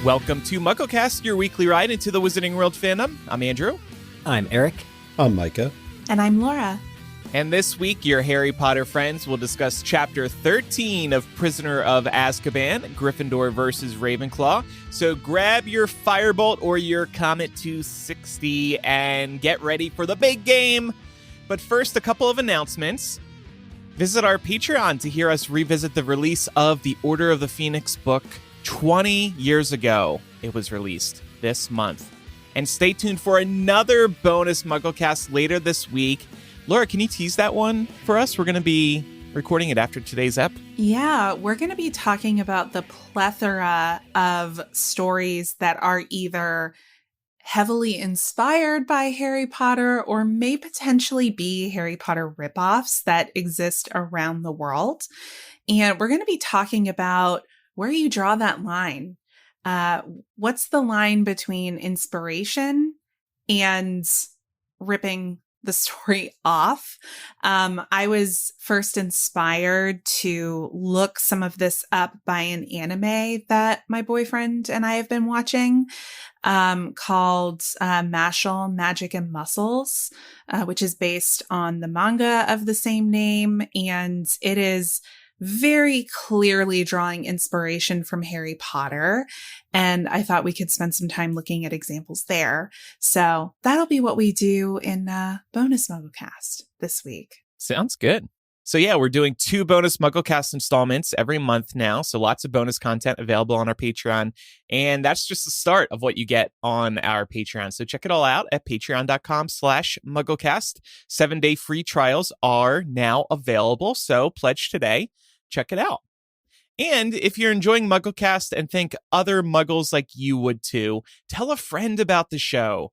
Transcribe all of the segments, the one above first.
Welcome to MuggleCast, your weekly ride into the Wizarding World fandom. I'm Andrew. I'm Eric. I'm Micah. And I'm Laura. And this week, your Harry Potter friends will discuss Chapter 13 of Prisoner of Azkaban, Gryffindor Versus Ravenclaw. So grab your Firebolt or your Comet 260 and get ready for the big game. But first, a couple of announcements. Visit our Patreon to hear us revisit the release of the Order of the Phoenix book 20 years ago. It was released this month. And stay tuned for another bonus MuggleCast later this week. Laura, can you tease that one for us? We're going to be recording it after today's ep. Yeah, we're going to be talking about the plethora of stories that are either heavily inspired by Harry Potter or may potentially be Harry Potter ripoffs that exist around the world. And we're going to be talking about where you draw that line. What's the line between inspiration and ripping the story off? I was first inspired to look some of this up by an anime that my boyfriend and I have been watching called Mashal, Magic and Muscles, which is based on the manga of the same name. And it is very clearly drawing inspiration from Harry Potter. And I thought we could spend some time looking at examples there. So that'll be what we do in bonus MuggleCast this week. Sounds good. So yeah, we're doing 2 bonus MuggleCast installments every month now. So lots of bonus content available on our Patreon. And that's just the start of what you get on our Patreon. So check it all out at patreon.com/MuggleCast. 7-day free trials are now available. So pledge today. Check it out. And if you're enjoying MuggleCast and think other Muggles like you would too, tell a friend about the show.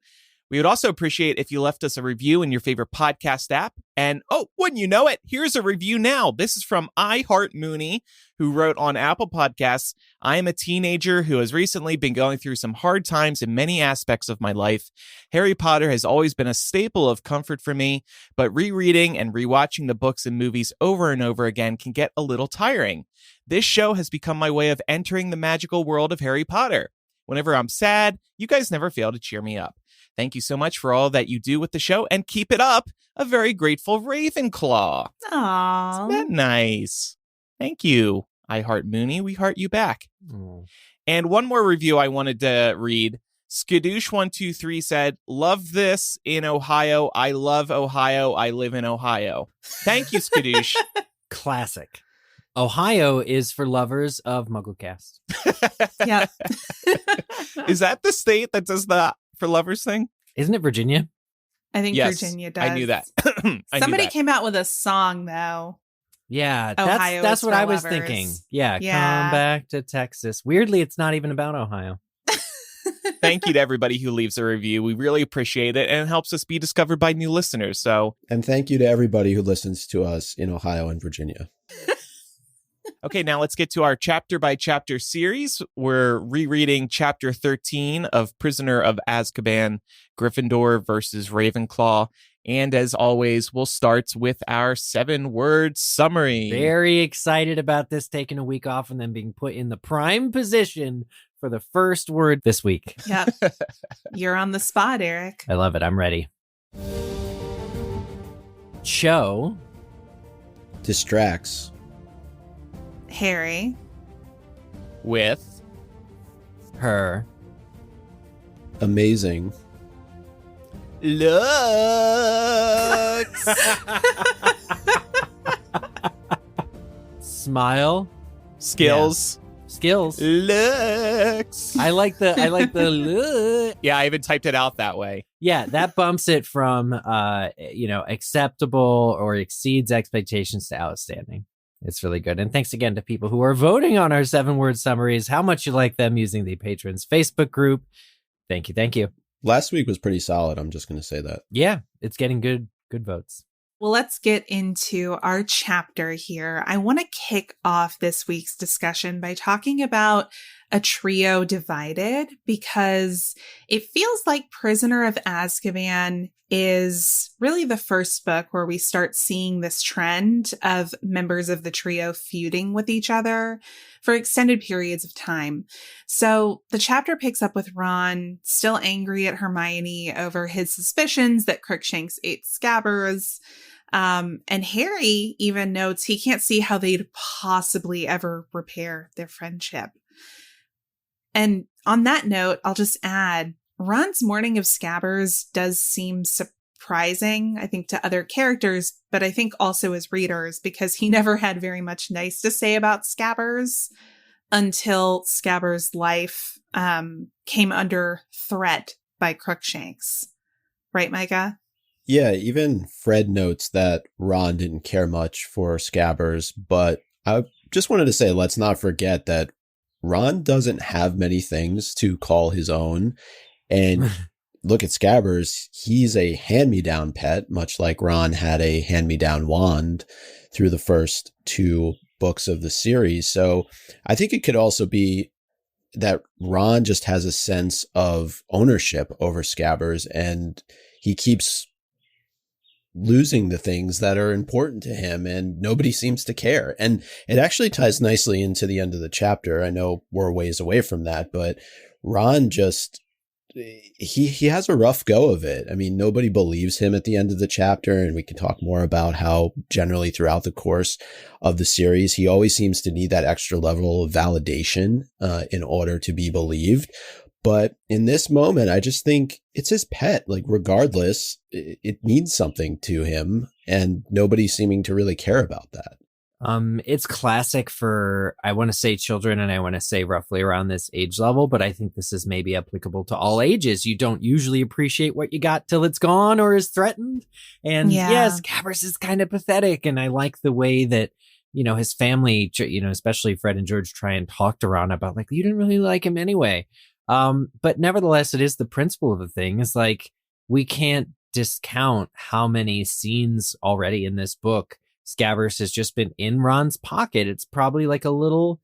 We would also appreciate if you left us a review in your favorite podcast app. And oh, wouldn't you know it, here's a review now. This is from I Heart Mooney, who wrote on Apple Podcasts, I am a teenager who has recently been going through some hard times in many aspects of my life. Harry Potter has always been a staple of comfort for me, but rereading and rewatching the books and movies over and over again can get a little tiring. This show has become my way of entering the magical world of Harry Potter. Whenever I'm sad, you guys never fail to cheer me up. Thank you so much for all that you do with the show, and keep it up. A very grateful Ravenclaw. Aww. Isn't that nice? Thank you, I Heart Mooney. We heart you back. Oh. And one more review I wanted to read. Skadoosh123 said, love this in Ohio. I love Ohio. I live in Ohio. Thank you, Skadoosh. Classic. Ohio is for lovers of MuggleCast. Yeah. Is that the state that does the for lovers thing? Isn't it Virginia? I think Yes, Virginia does. I knew that. Somebody came out with a song, though. Yeah, Ohio that's is what for I was lovers. thinking. Yeah, Yeah. come back to Texas. Weirdly, it's not even about Ohio. Thank you to everybody who leaves a review. We really appreciate it, and it helps us be discovered by new listeners. So, And thank you to everybody who listens to us in Ohio and Virginia. okay, now let's get to our chapter by chapter series. We're rereading Chapter 13 of Prisoner of Azkaban, Gryffindor versus Ravenclaw. And as always, we'll start with our 7-word summary. Very excited about this, taking a week off and then being put in the prime position for the first word this week. Yep. You're on the spot, Eric. I love it. I'm ready. Cho Distracts. Harry. With her Amazing. looks. smile Skills. skills. Looks. I like the look. Yeah, I even typed it out that way. Yeah, that bumps it from acceptable or exceeds expectations to outstanding. It's really good. And thanks again to people who are voting on our 7-word summaries, how much you like them using the Patrons Facebook group. Thank you. Thank you. Last week was pretty solid. I'm just going to say that. Yeah, it's getting good votes. Well, let's get into our chapter here. I want to kick off this week's discussion by talking about a trio divided, because it feels like Prisoner of Azkaban is really the first book where we start seeing this trend of members of the trio feuding with each other for extended periods of time. So the chapter picks up with Ron still angry at Hermione over his suspicions that Crookshanks ate Scabbers. And Harry even notes he can't see how they'd possibly ever repair their friendship. And on that note, I'll just add, Ron's mourning of Scabbers does seem surprising, I think, to other characters, but I think also as readers, because he never had very much nice to say about Scabbers until Scabbers' life came under threat by Crookshanks. Right, Micah? Yeah, even Fred notes that Ron didn't care much for Scabbers, but I just wanted to say, let's not forget that Ron doesn't have many things to call his own. And look at Scabbers, he's a hand-me-down pet, much like Ron had a hand-me-down wand through the first 2 books of the series. So I think it could also be that Ron just has a sense of ownership over Scabbers, and he keeps losing the things that are important to him, and nobody seems to care. And it actually ties nicely into the end of the chapter. I know we're a ways away from that, but Ron just, he has a rough go of it. I mean, nobody believes him at the end of the chapter, and we can talk more about how generally throughout the course of the series, he always seems to need that extra level of validation in order to be believed. But in this moment, I just think it's his pet. Like, regardless, it means something to him, and nobody's seeming to really care about that. It's classic for, I want to say children, and I want to say roughly around this age level, but I think this is maybe applicable to all ages. You don't usually appreciate what you got till it's gone or is threatened. And yes, Scabbers is kind of pathetic. And I like the way that, you know, his family, you know, especially Fred and George, try and talk to Ron about, like, you didn't really like him anyway. But nevertheless, it is the principle of the thing. Is like, we can't discount how many scenes already in this book Scabbers has just been in Ron's pocket. It's probably like a little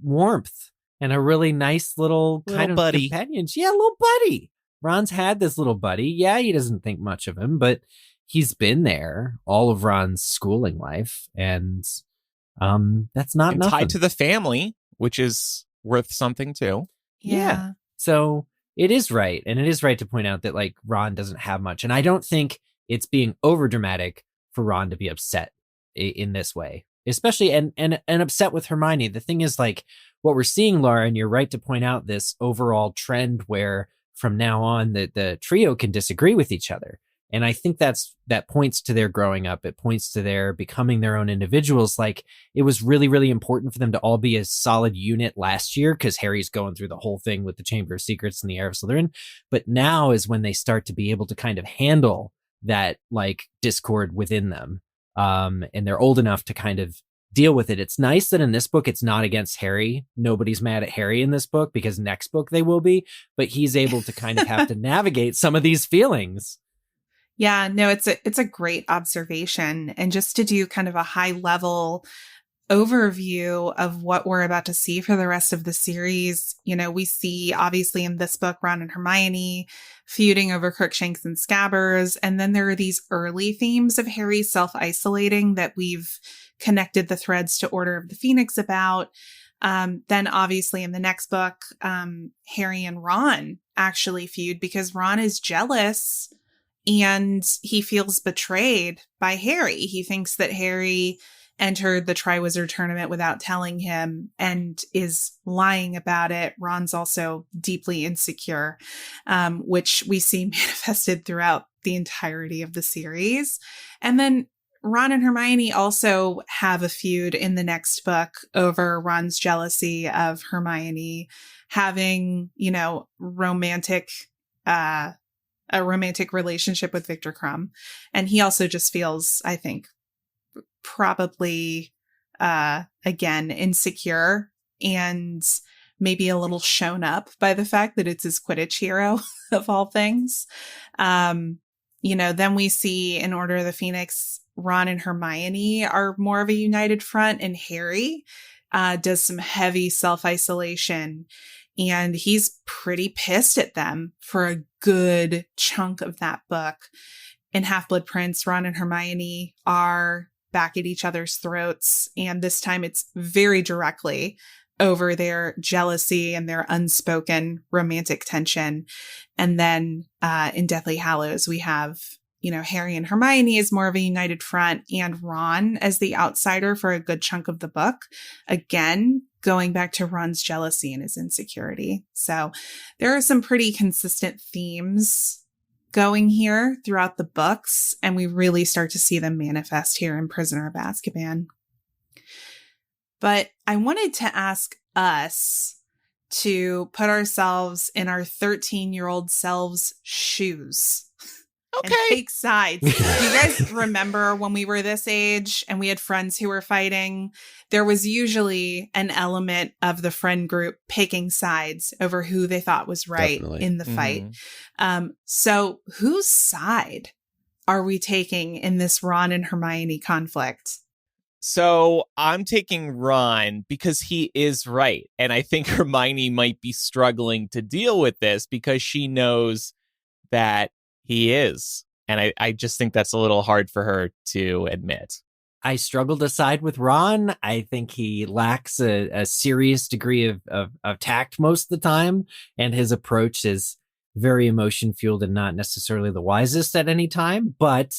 warmth and a really nice little kind of buddy. companionship. Yeah, little buddy. Ron's had this little buddy. Yeah, he doesn't think much of him, but he's been there all of Ron's schooling life. And that's not and nothing. tied to the family, which is worth something too. Yeah. So it is right. And it is right to point out that, like, Ron doesn't have much. And I don't think it's being overdramatic for Ron to be upset in this way, especially and upset with Hermione. The thing is, like, what we're seeing, Laura, and you're right to point out this overall trend where from now on the trio can disagree with each other. And I think that points to their growing up. It points to their becoming their own individuals. Like, it was really, really important for them to all be a solid unit last year because Harry's going through the whole thing with the Chamber of Secrets and the Heir of Slytherin. But now is when they start to be able to kind of handle that, like, discord within them. And they're old enough to kind of deal with it. It's nice that in this book, it's not against Harry. Nobody's mad at Harry in this book, because next book they will be, but he's able to kind of have to navigate some of these feelings. Yeah, no, it's a great observation. And just to do kind of a high level overview of what we're about to see for the rest of the series, you know, we see obviously in this book, Ron and Hermione feuding over Crookshanks and Scabbers. And then there are these early themes of Harry self-isolating that we've connected the threads to Order of the Phoenix about. Then obviously in the next book, Harry and Ron actually feud because Ron is jealous and he feels betrayed by Harry. He thinks that Harry entered the Triwizard Tournament without telling him and is lying about it. Ron's also deeply insecure, which we see manifested throughout the entirety of the series. And then Ron and Hermione also have a feud in the next book over Ron's jealousy of Hermione having, you know, a romantic relationship with Victor Crumb. And he also just feels, I think, probably, again, insecure and maybe a little shown up by the fact that it's his Quidditch hero of all things. You know, then we see in Order of the Phoenix, Ron and Hermione are more of a united front, and Harry does some heavy self-isolation, and he's pretty pissed at them for a good chunk of that book. In Half-Blood Prince, Ron and Hermione are back at each other's throats, and this time it's very directly over their jealousy and their unspoken romantic tension. And then in Deathly Hallows, we have, Harry and Hermione as more of a united front, and Ron as the outsider for a good chunk of the book. Again, going back to Ron's jealousy and his insecurity. So there are some pretty consistent themes going here throughout the books, and we really start to see them manifest here in Prisoner of Azkaban. But I wanted to ask us to put ourselves in our 13-year-old selves' shoes. Okay. And take sides. Do you guys remember when we were this age and we had friends who were fighting? There was usually an element of the friend group picking sides over who they thought was right Definitely. in the fight. So whose side are we taking in this Ron and Hermione conflict? So I'm taking Ron because he is right. And I think Hermione might be struggling to deal with this because she knows that he is. And I just think that's a little hard for her to admit. I struggle to side with Ron. I think he lacks a serious degree of tact most of the time. And his approach is very emotion fueled and not necessarily the wisest at any time. But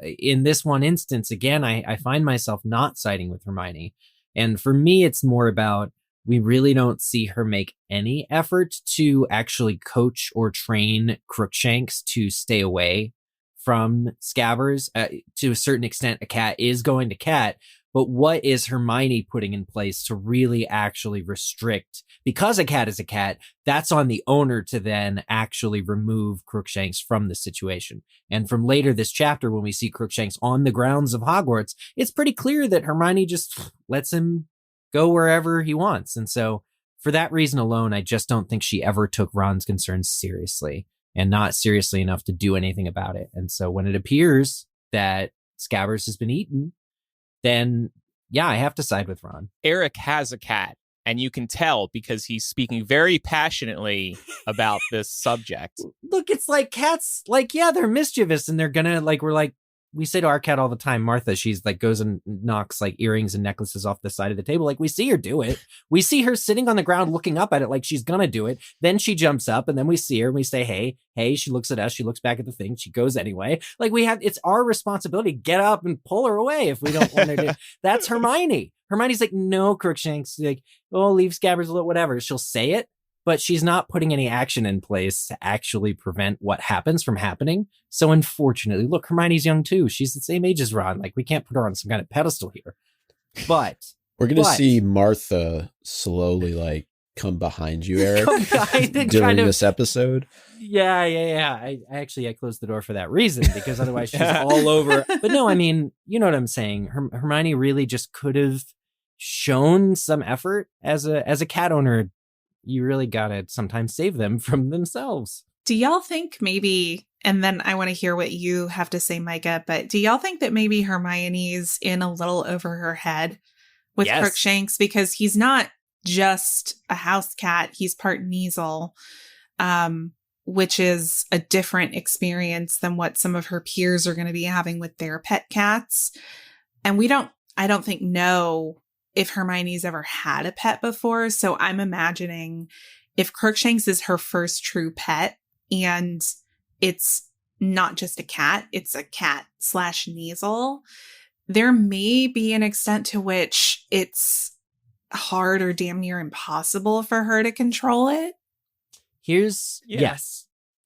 in this one instance, again, I find myself not siding with Hermione. And for me, it's more about we really don't see her make any effort to actually coach or train Crookshanks to stay away from Scabbers. To a certain extent, a cat is going to cat. But what is Hermione putting in place to really actually restrict? Because a cat is a cat, that's on the owner to then actually remove Crookshanks from the situation. And from later this chapter, when we see Crookshanks on the grounds of Hogwarts, it's pretty clear that Hermione just lets him go wherever he wants. And so for that reason alone, I just don't think she ever took Ron's concerns seriously, and not seriously enough to do anything about it. And so when it appears that Scabbers has been eaten, then yeah, I have to side with Ron. Eric has a cat, and you can tell because he's speaking very passionately about this subject. Look, it's like cats, like, yeah, they're mischievous and they're gonna, like, we say to our cat all the time, Martha, she's like goes and knocks like earrings and necklaces off the side of the table. Like we see her do it. We see her sitting on the ground looking up at it like she's gonna do it. Then she jumps up and then we see her and we say, hey, she looks at us. She looks back at the thing. She goes anyway. Like it's our responsibility to get up and pull her away if we don't want her to. That's Hermione. Hermione's like, no, Crookshanks, like, oh, leave Scabbers alone, whatever. She'll say it, but she's not putting any action in place to actually prevent what happens from happening. So unfortunately, look, Hermione's young too. She's the same age as Ron. Like we can't put her on some kind of pedestal here. But we're going to see Martha slowly like come behind you, Eric, during this episode. Yeah. I closed the door for that reason, because otherwise she's all over. But no, I mean, you know what I'm saying? Hermione really just could have shown some effort as a cat owner. You really gotta sometimes save them from themselves. Do y'all think maybe, and then I want to hear what you have to say, Micah, but do y'all think that maybe Hermione's in a little over her head with Crookshanks? Because he's not just a house cat, he's part Kneazle, which is a different experience than what some of her peers are going to be having with their pet cats. And I don't think know if Hermione's ever had a pet before. So I'm imagining if Crookshanks is her first true pet and it's not just a cat, it's a cat / Kneazle, there may be an extent to which it's hard or damn near impossible for her to control it. Yes.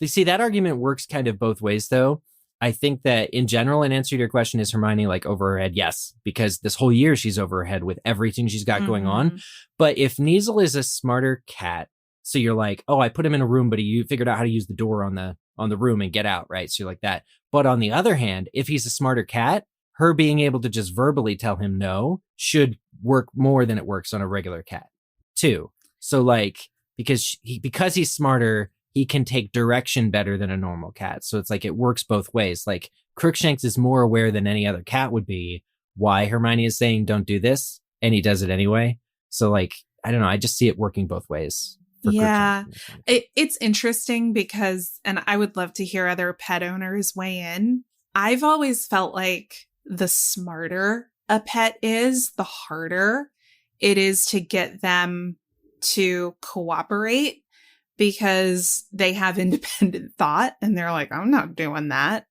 You see, that argument works kind of both ways, though. I think that in general, in answer to your question, is Hermione like over her head? Yes, because this whole year she's over her head with everything she's got going on. But if Kneazle is a smarter cat, so you're like, oh, I put him in a room, but he figured out how to use the door on the room and get out, right? So you're like that. But on the other hand, if he's a smarter cat, her being able to just verbally tell him no should work more than it works on a regular cat too. So like, because he's smarter, he can take direction better than a normal cat. So it's like it works both ways. Like Crookshanks is more aware than any other cat would be why Hermione is saying don't do this. and he does it anyway. So like, I don't know. I just see it working both ways. Yeah, it's interesting because, and I would love to hear other pet owners weigh in. I've always felt like the smarter a pet is, the harder it is to get them to cooperate because they have independent thought and they're like, I'm not doing that.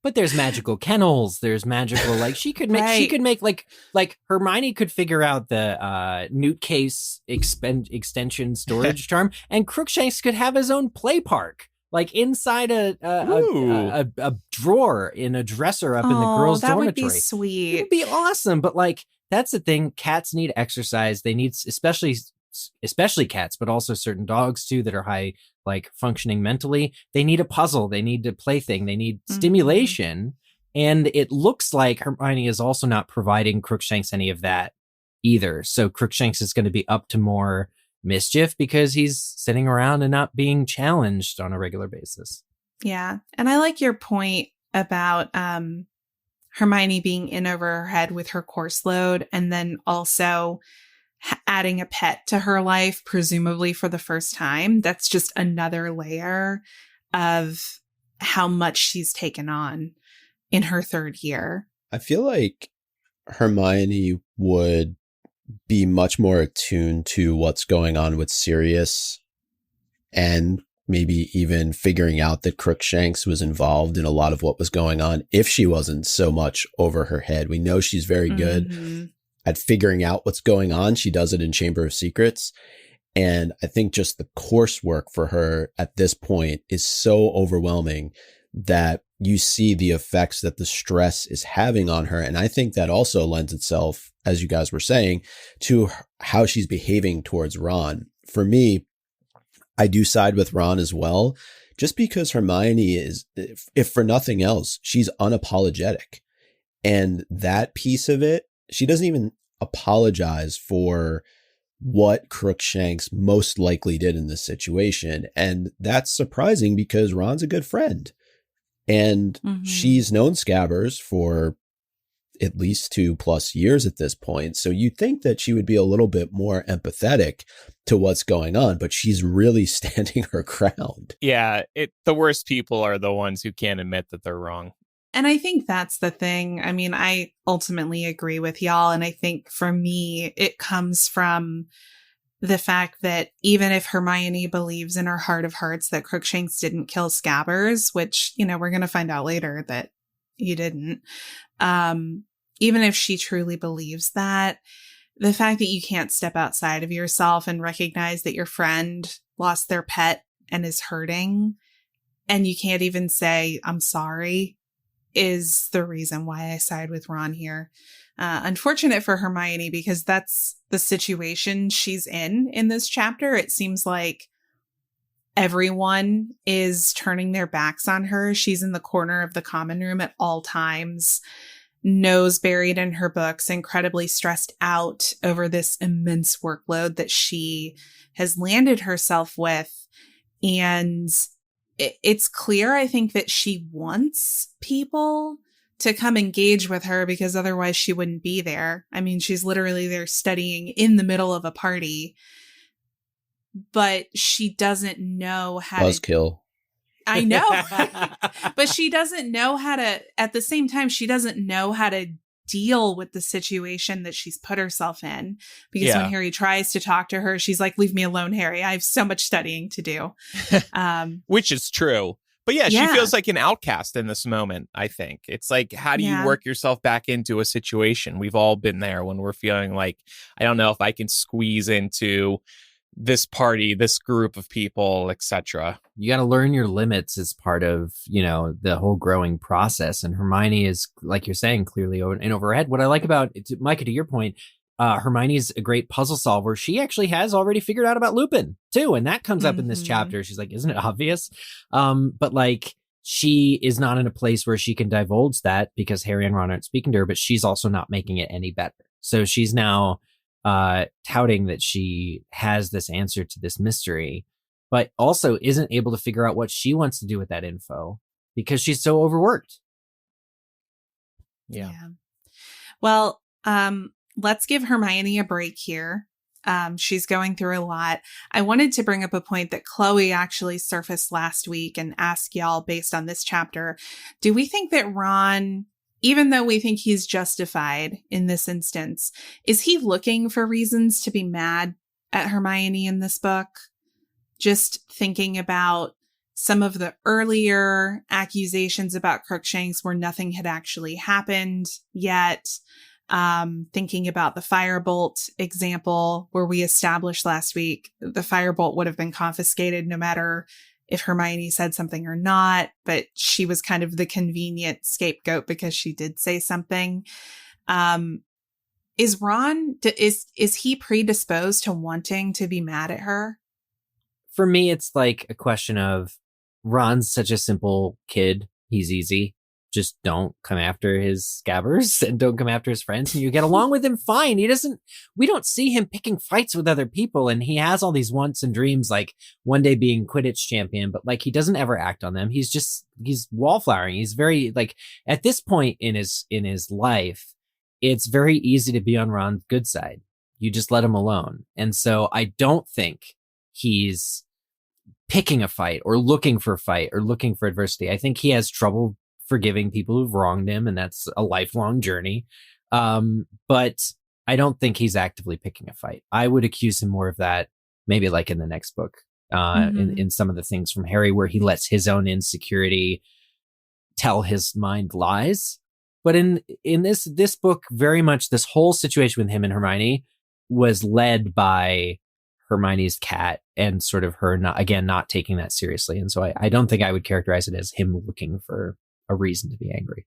But there's magical kennels. There's magical, like she could make like Hermione could figure out the Newt Case extension storage charm, and Crookshanks could have his own play park, like inside a drawer in a dresser up in the girls' that dormitory. Would be sweet. It would be awesome. But like that's the thing. Cats need exercise. They need especially cats, but also certain dogs too that are high like functioning mentally. They need a puzzle. They need a plaything. They need stimulation. And it looks like Hermione is also not providing Crookshanks any of that either. So Crookshanks is going to be up to more mischief because he's sitting around and not being challenged on a regular basis. Yeah. And I like your point about Hermione being in over her head with her course load, and then also adding a pet to her life, presumably for the first time. That's just another layer of how much she's taken on in her third year. I feel like Hermione would be much more attuned to what's going on with Sirius, and maybe even figuring out that Crookshanks was involved in a lot of what was going on if she wasn't so much over her head. We know she's very good at figuring out what's going on. She does it in Chamber of Secrets. And I think just the coursework for her at this point is so overwhelming that you see the effects that the stress is having on her. And I think that also lends itself, as you guys were saying, to how she's behaving towards Ron. For me, I do side with Ron as well, just because Hermione is, if for nothing else, she's unapologetic. And that piece of it, she doesn't even apologize for what Crookshanks most likely did in this situation. And that's surprising because Ron's a good friend. And she's known Scabbers for at least 2+ years at this point. So you'd think that she would be a little bit more empathetic to what's going on, but she's really standing her ground. Yeah, the worst people are the ones who can't admit that they're wrong. And I think that's the thing. I mean, I ultimately agree with y'all. And I think for me, it comes from the fact that even if Hermione believes in her heart of hearts that Crookshanks didn't kill Scabbers, which, you know, we're going to find out later that he didn't, even if she truly believes that, the fact that you can't step outside of yourself and recognize that your friend lost their pet and is hurting, and you can't even say, I'm sorry, is the reason why I side with Ron here. Unfortunate for Hermione because that's the situation she's in this chapter. It seems like everyone is turning their backs on her. She's in the corner of the common room at all times, nose buried in her books, incredibly stressed out over this immense workload that she has landed herself with. And it's clear, I think, that she wants people to come engage with her because otherwise she wouldn't be there. I mean, she's literally there studying in the middle of a party, but she doesn't know how Buzzkill. I know, but she doesn't know how to, at the same time, she doesn't know how to deal with the situation that she's put herself in, because when Harry tries to talk to her, she's like, leave me alone, Harry. I have so much studying to do. Which is true. But she feels like an outcast in this moment, I think. It's like, how do you work yourself back into a situation? We've all been there when we're feeling like, I don't know if I can squeeze into this party, this group of people, etc. You got to learn your limits as part of, you know, the whole growing process. And Hermione is, like you're saying, clearly in over her head. What I like about it, Micah, to your point, Hermione's a great puzzle solver. She actually has already figured out about Lupin too. And that comes up in this chapter. She's like, isn't it obvious? But like, she is not in a place where she can divulge that because Harry and Ron aren't speaking to her, but she's also not making it any better. So she's now touting that she has this answer to this mystery, but also isn't able to figure out what she wants to do with that info because she's so overworked. Yeah. Well, let's give Hermione a break here. She's going through a lot. I wanted to bring up a point that Chloe actually surfaced last week and ask y'all based on this chapter. Do we think that Ron, even though we think he's justified in this instance, is he looking for reasons to be mad at Hermione in this book? Just thinking about some of the earlier accusations about Crookshanks where nothing had actually happened yet. Thinking about the firebolt example where we established last week, the firebolt would have been confiscated no matter if Hermione said something or not, but she was kind of the convenient scapegoat because she did say something. Is Ron, is he predisposed to wanting to be mad at her? For me, it's like a question of Ron's such a simple kid. He's easy. Just don't come after his Scabbers and don't come after his friends, and you get along with him fine. We don't see him picking fights with other people, and he has all these wants and dreams, like one day being Quidditch champion, but like he doesn't ever act on them. He's wallflowering. He's very, like, at this point in his life, it's very easy to be on Ron's good side. You just let him alone. And so I don't think he's picking a fight or looking for a fight or looking for adversity. I think he has trouble forgiving people who've wronged him, and that's a lifelong journey. But I don't think he's actively picking a fight. I would accuse him more of that, maybe like in the next book, in some of the things from Harry, where he lets his own insecurity tell his mind lies. But in this book, very much this whole situation with him and Hermione was led by Hermione's cat and sort of her not taking that seriously. And so I don't think I would characterize it as him looking for a reason to be angry.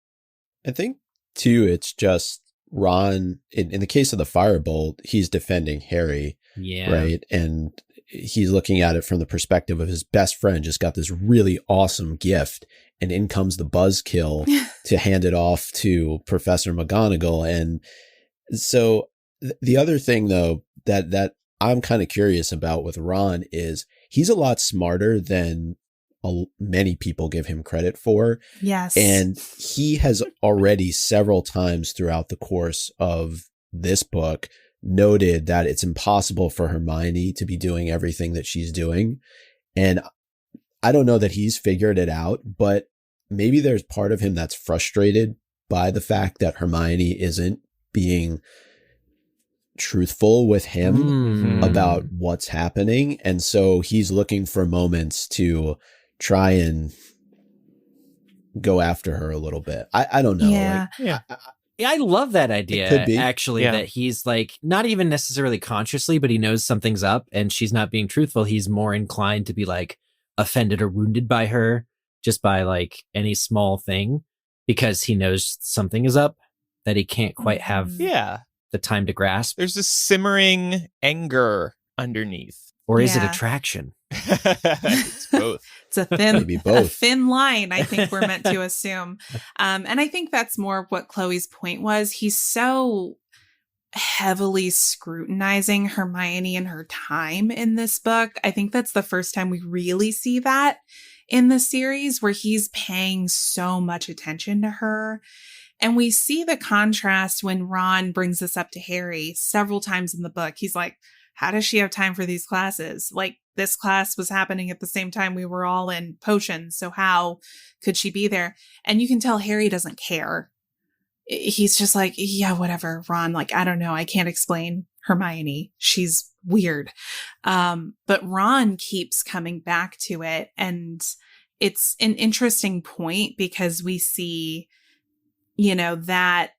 I think too, it's just Ron, in the case of the firebolt, he's defending Harry. Yeah. Right. And he's looking at it from the perspective of his best friend just got this really awesome gift, and in comes the buzzkill to hand it off to Professor McGonagall. And so the other thing, though, that I'm kind of curious about with Ron is he's a lot smarter than many people give him credit for. Yes. And he has already several times throughout the course of this book noted that it's impossible for Hermione to be doing everything that she's doing. And I don't know that he's figured it out, but maybe there's part of him that's frustrated by the fact that Hermione isn't being truthful with him about what's happening. And so he's looking for moments to try and go after her a little bit. I don't know. Yeah. I love that idea, could be. actually, that he's like not even necessarily consciously, but he knows something's up and she's not being truthful. He's more inclined to be like offended or wounded by her just by like any small thing because he knows something is up that he can't quite have the time to grasp. There's a simmering anger underneath. Or is it attraction? It's both. It's a thin line, I think we're meant to assume. And I think that's more what Chloe's point was. He's so heavily scrutinizing Hermione and her time in this book. I think that's the first time we really see that in the series, where he's paying so much attention to her. And we see the contrast when Ron brings this up to Harry several times in the book. He's like, how does she have time for these classes? Like, this class was happening at the same time we were all in potions. So how could she be there? And you can tell Harry doesn't care. He's just like, yeah, whatever, Ron. Like, I don't know. I can't explain Hermione. She's weird. But Ron keeps coming back to it. And it's an interesting point because we see, you know, that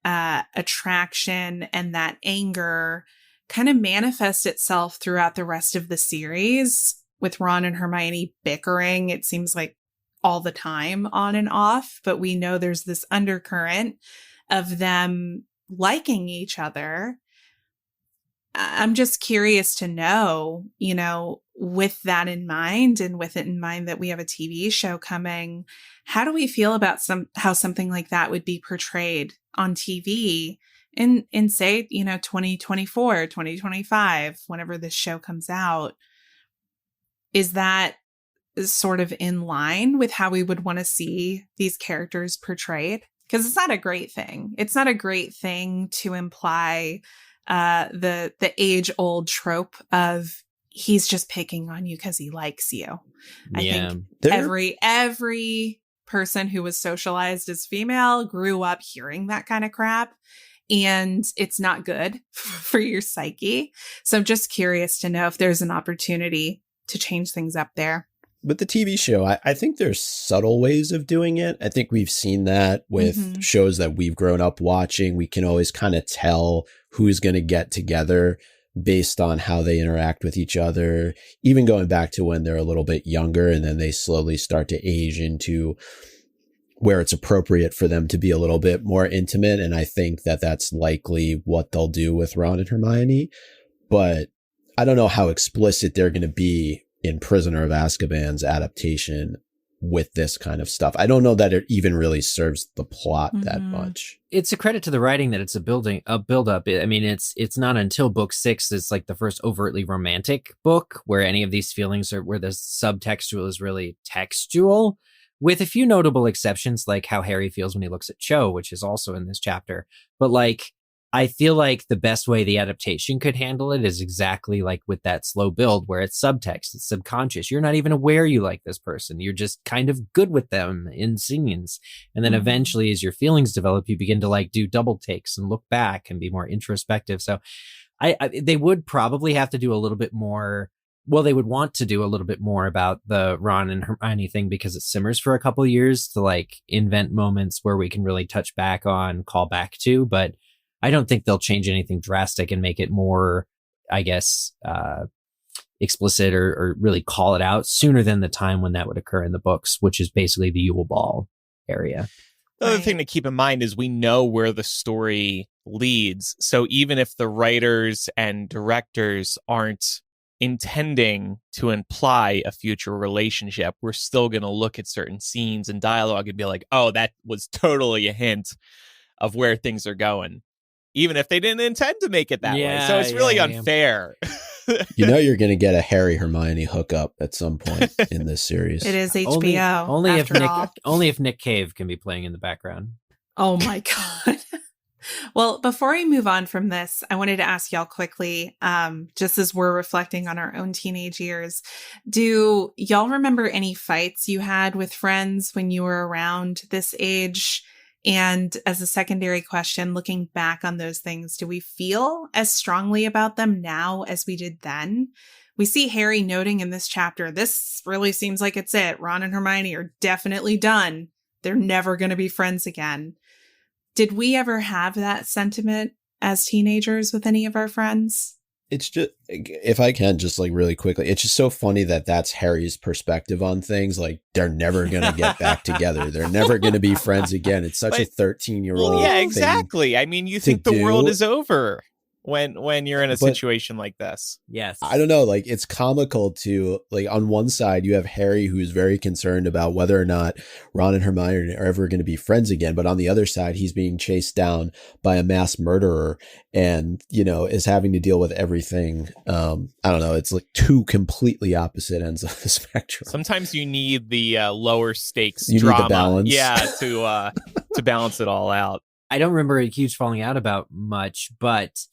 attraction and that anger kind of manifest itself throughout the rest of the series with Ron and Hermione bickering. It seems like all the time, on and off, but we know there's this undercurrent of them liking each other. I'm just curious to know, you know, with that in mind and with it in mind that we have a TV show coming, how do we feel about how something like that would be portrayed on TV in say, you know, 2024, 2025, whenever this show comes out? Is that sort of in line with how we would want to see these characters portrayed? Because it's not a great thing. It's not a great thing to imply the age old trope of he's just picking on you because he likes you. I think every person who was socialized as female grew up hearing that kind of crap, and it's not good for your psyche. So I'm just curious to know if there's an opportunity to change things up there. With the TV show, I think there's subtle ways of doing it. I think we've seen that with shows that we've grown up watching. We can always kind of tell who's going to get together based on how they interact with each other, even going back to when they're a little bit younger and then they slowly start to age into where it's appropriate for them to be a little bit more intimate. And I think that that's likely what they'll do with Ron and Hermione. But I don't know how explicit they're going to be in Prisoner of Azkaban's adaptation with this kind of stuff. I don't know that it even really serves the plot that much. It's a credit to the writing that it's a build up. I mean, it's not until book 6 it's like the first overtly romantic book where any of these feelings are, where the subtextual is really textual, with a few notable exceptions, like how Harry feels when he looks at Cho, which is also in this chapter. But like, I feel like the best way the adaptation could handle it is exactly like with that slow build where it's subtext, it's subconscious. You're not even aware you like this person. You're just kind of good with them in scenes. And then eventually as your feelings develop, you begin to like do double takes and look back and be more introspective. So they would probably have to do a little bit more. Well, they would want to do a little bit more about the Ron and Hermione thing because it simmers for a couple of years to like invent moments where we can really touch back on, call back to, but I don't think they'll change anything drastic and make it more, I guess, explicit or really call it out sooner than the time when that would occur in the books, which is basically the Yule Ball area. The other thing to keep in mind is we know where the story leads. So even if the writers and directors aren't intending to imply a future relationship, we're still going to look at certain scenes and dialogue and be like, oh, that was totally a hint of where things are going, even if they didn't intend to make it that way. So it's really unfair. You know you're going to get a Harry Hermione hookup at some point in this series. It is HBO. Only if Nick Cave can be playing in the background. Oh my God. Well, before I move on from this, I wanted to ask y'all quickly, just as we're reflecting on our own teenage years, do y'all remember any fights you had with friends when you were around this age? And as a secondary question, looking back on those things, do we feel as strongly about them now as we did then? We see Harry noting in this chapter, this really seems like it's it. Ron and Hermione are definitely done. They're never going to be friends again. Did we ever have that sentiment as teenagers with any of our friends? It's just, if I can just like really quickly, it's just so funny that that's Harry's perspective on things. Like they're never going to get back together. They're never going to be friends again. It's such a 13-year-old. Well, yeah, exactly. I mean, you think the world is over when you're in a situation like this. Yes. I don't know. Like it's comical to like on one side you have Harry who's very concerned about whether or not Ron and Hermione are ever going to be friends again. But on the other side, he's being chased down by a mass murderer and, you know, is having to deal with everything. I don't know. It's like two completely opposite ends of the spectrum. Sometimes you need the lower stakes you drama. Need the balance. Yeah. To balance it all out. I don't remember a huge falling out about much, but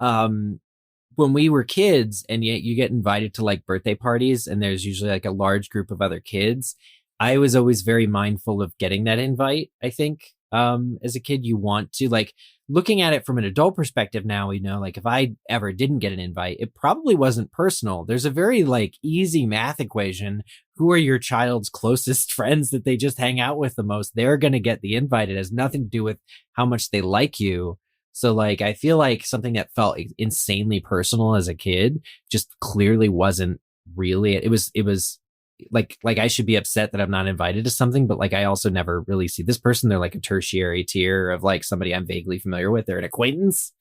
when we were kids and yet you get invited to like birthday parties and there's usually like a large group of other kids, I was always very mindful of getting that invite. I think, as a kid, you want to like looking at it from an adult perspective now, we know like if I ever didn't get an invite, it probably wasn't personal. There's a very like easy math equation. Who are your child's closest friends that they just hang out with the most? They're going to get the invite. It has nothing to do with how much they like you. So like, I feel like something that felt insanely personal as a kid just clearly wasn't really, it was like I should be upset that I'm not invited to something, but like, I also never really see this person. They're like a tertiary tier of like somebody I'm vaguely familiar with. They're an acquaintance.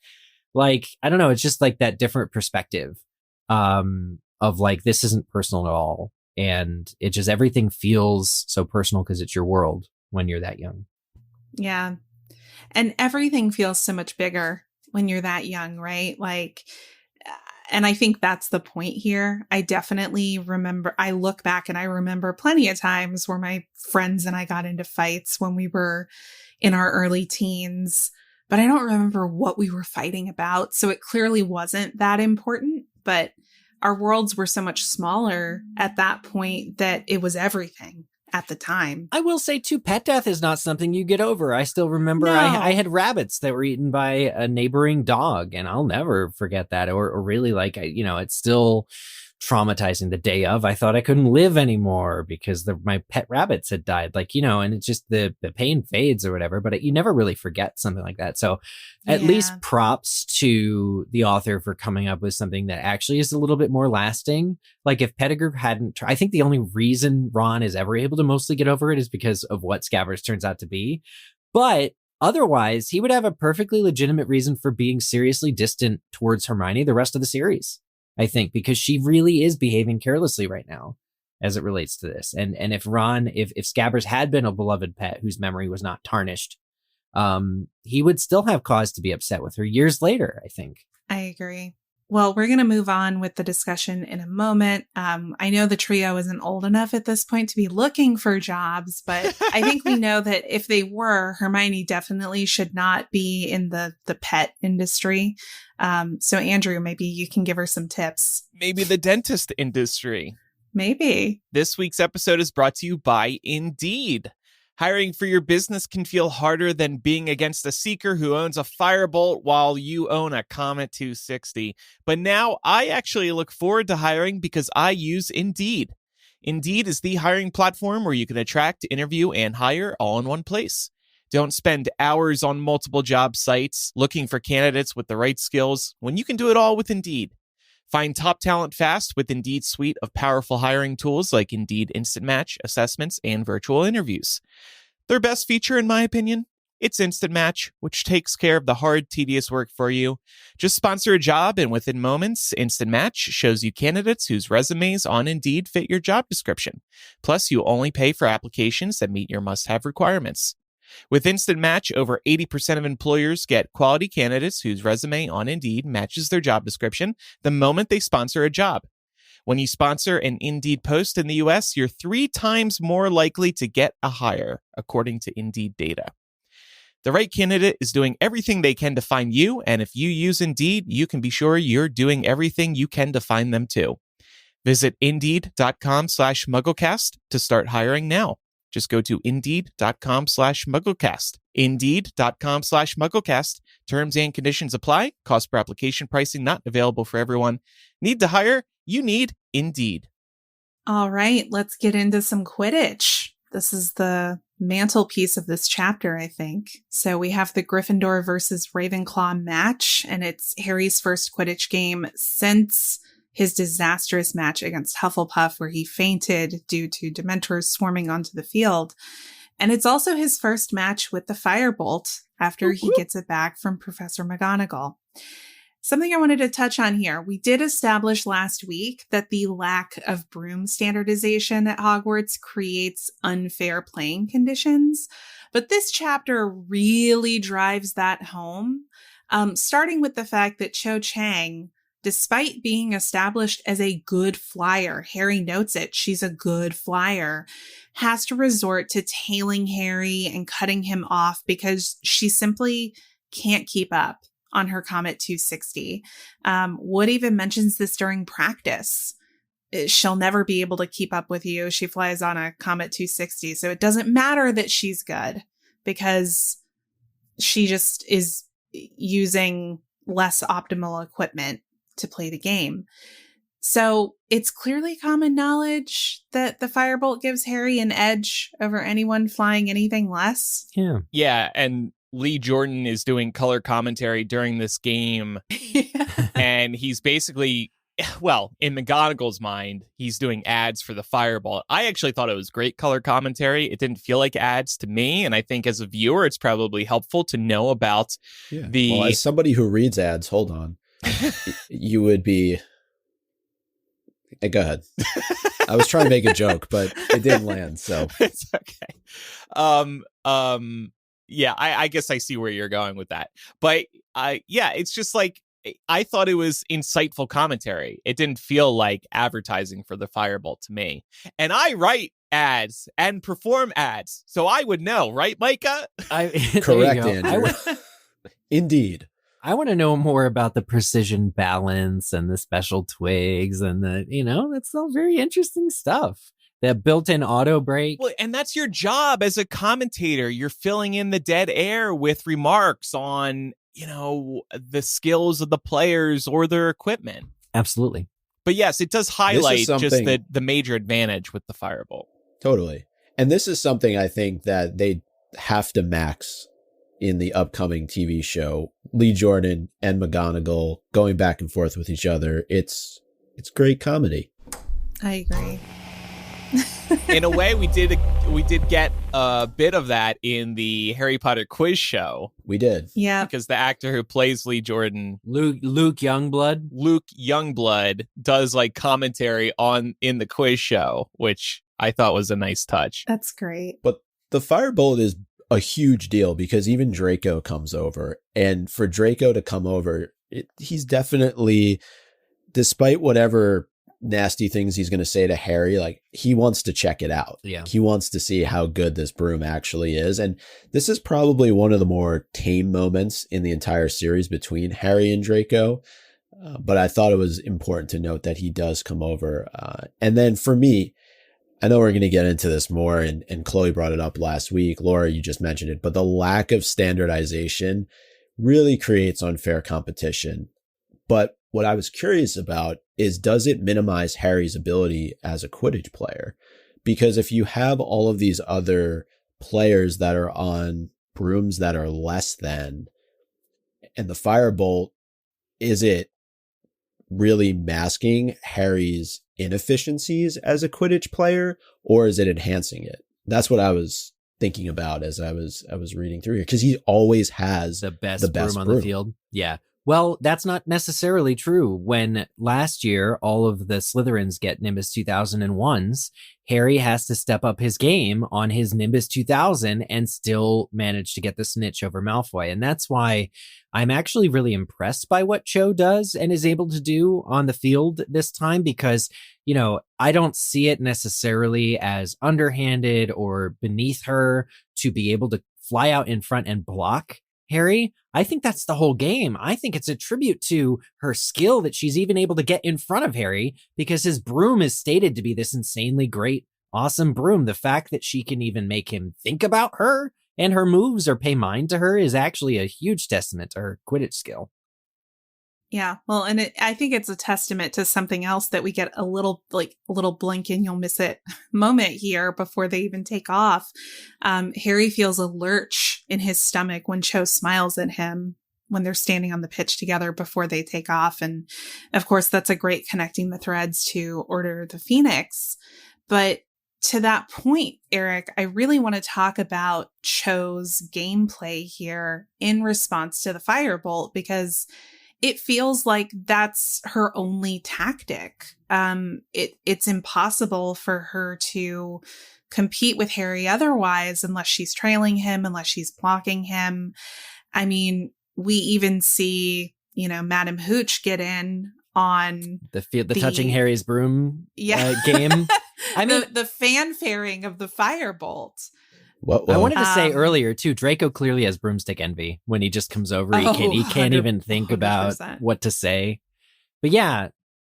Like, I don't know. It's just like that different perspective, of like, this isn't personal at all. And it just, everything feels so personal because it's your world when you're that young. Yeah. And everything feels so much bigger when you're that young, right? Like, and I think that's the point here. I definitely remember, I look back and I remember plenty of times where my friends and I got into fights when we were in our early teens. but I don't remember what we were fighting about. So it clearly wasn't that important, but our worlds were so much smaller at that point that it was everything at the time. I will say, too, pet death is not something you get over. I still remember No. I had rabbits that were eaten by a neighboring dog, and I'll never forget that. Or really, like, it's still traumatizing the day of. I thought I couldn't live anymore because my pet rabbits had died. Like, and it's just the pain fades or whatever, but you never really forget something like that. So at least props to the author for coming up with something that actually is a little bit more lasting. Like if Pettigrew hadn't, I think the only reason Ron is ever able to mostly get over it is because of what Scabbers turns out to be. But otherwise, he would have a perfectly legitimate reason for being seriously distant towards Hermione the rest of the series, I think, because she really is behaving carelessly right now as it relates to this. And if Scabbers had been a beloved pet whose memory was not tarnished, he would still have cause to be upset with her years later, I think. I agree. Well, we're going to move on with the discussion in a moment. I know the trio isn't old enough at this point to be looking for jobs, but I think we know that if they were, Hermione definitely should not be in the pet industry. So Andrew, maybe you can give her some tips. Maybe the dentist industry. Maybe. This week's episode is brought to you by Indeed. Hiring for your business can feel harder than being against a seeker who owns a Firebolt while you own a Comet 260. But now I actually look forward to hiring because I use Indeed. Indeed is the hiring platform where you can attract, interview, and hire all in one place. Don't spend hours on multiple job sites looking for candidates with the right skills when you can do it all with Indeed. Find top talent fast with Indeed's suite of powerful hiring tools like Indeed Instant Match, assessments, and virtual interviews. Their best feature, in my opinion, it's Instant Match, which takes care of the hard, tedious work for you. Just sponsor a job, and within moments, Instant Match shows you candidates whose resumes on Indeed fit your job description. Plus, you only pay for applications that meet your must-have requirements. With Instant Match, over 80% of employers get quality candidates whose resume on Indeed matches their job description the moment they sponsor a job. When you sponsor an Indeed post in the U.S., you're 3 times more likely to get a hire, according to Indeed data. The right candidate is doing everything they can to find you, and if you use Indeed, you can be sure you're doing everything you can to find them too. Visit Indeed.com/MuggleCast to start hiring now. Just go to Indeed.com/MuggleCast. Indeed.com/MuggleCast. Terms and conditions apply. Cost per application pricing not available for everyone. Need to hire? You need Indeed. All right, let's get into some Quidditch. This is the mantelpiece of this chapter, I think. So we have the Gryffindor versus Ravenclaw match, and it's Harry's first Quidditch game since his disastrous match against Hufflepuff, where he fainted due to Dementors swarming onto the field. And it's also his first match with the Firebolt after he gets it back from Professor McGonagall. Something I wanted to touch on here. We did establish last week that the lack of broom standardization at Hogwarts creates unfair playing conditions, but this chapter really drives that home, starting with the fact that Cho Chang, despite being established as a good flyer, Harry notes it, she's a good flyer, has to resort to tailing Harry and cutting him off because she simply can't keep up on her Comet 260. Wood even mentions this during practice. She'll never be able to keep up with you. She flies on a Comet 260. So it doesn't matter that she's good because she just is using less optimal equipment to play the game. So it's clearly common knowledge that the Firebolt gives Harry an edge over anyone flying anything less. Yeah, and Lee Jordan is doing color commentary during this game, and he's basically, well, in McGonagall's mind, he's doing ads for the Firebolt. I actually thought it was great color commentary. It didn't feel like ads to me, and I think as a viewer, it's probably helpful to know about Well, as somebody who reads ads, hold on, you would be... Go ahead. I was trying to make a joke, but it didn't land, so... It's okay. Yeah, I guess I see where you're going with that. But it's just like, I thought it was insightful commentary. It didn't feel like advertising for the Firebolt to me. And I write ads and perform ads, so I would know, right, Micah? Correct, Andrew. Indeed. I want to know more about the precision balance and the special twigs and that's all very interesting stuff. The built-in auto brake. Well, and that's your job as a commentator. You're filling in the dead air with remarks on, the skills of the players or their equipment. Absolutely. But yes, it does highlight just the major advantage with the Firebolt. Totally. And this is something I think that they have to max in the upcoming TV show. Lee Jordan and McGonagall going back and forth with each other. It's great comedy. I agree. In a way, we did get a bit of that in the Harry Potter quiz show. We did. Yeah. Because the actor who plays Lee Jordan, Luke Youngblood, does like commentary in the quiz show, which I thought was a nice touch. That's great. But the Firebolt is a huge deal because even Draco comes over. And for Draco to come over, he's definitely, despite whatever nasty things he's going to say to Harry, like, he wants to check it out. Yeah. He wants to see how good this broom actually is. And this is probably one of the more tame moments in the entire series between Harry and Draco. But I thought it was important to note that he does come over. And then for me, I know we're going to get into this more, and Chloe brought it up last week. Laura, you just mentioned it, but the lack of standardization really creates unfair competition. But what I was curious about is, does it minimize Harry's ability as a Quidditch player? Because if you have all of these other players that are on brooms that are less than, and the Firebolt, is it really masking Harry's inefficiencies as a Quidditch player, or is it enhancing it? That's what I was thinking about as I was reading through here, because he always has the best broom on the field. Yeah. Well, that's not necessarily true. When last year all of the Slytherins get Nimbus 2001s, Harry has to step up his game on his Nimbus 2000 and still manage to get the snitch over Malfoy. And that's why I'm actually really impressed by what Cho does and is able to do on the field this time, because, I don't see it necessarily as underhanded or beneath her to be able to fly out in front and block Harry. I think that's the whole game. I think it's a tribute to her skill that she's even able to get in front of Harry, because his broom is stated to be this insanely great, awesome broom. The fact that she can even make him think about her and her moves or pay mind to her is actually a huge testament to her Quidditch skill. Yeah, well, and I think it's a testament to something else that we get a little blink and you'll miss it moment here before they even take off. Harry feels a lurch in his stomach when Cho smiles at him when they're standing on the pitch together before they take off. And of course, that's a great connecting the threads to Order of the Phoenix. But to that point, Eric, I really want to talk about Cho's gameplay here in response to the Firebolt, because it feels like that's her only tactic. It's impossible for her to compete with Harry otherwise, unless she's trailing him, unless she's blocking him. I mean, we even see, Madam Hooch get in on the touching Harry's broom game. I mean, the fanfaring of the Firebolt. What? I wanted to say earlier too, Draco clearly has broomstick envy when he just comes over. He can't even think 100%. About what to say. But yeah,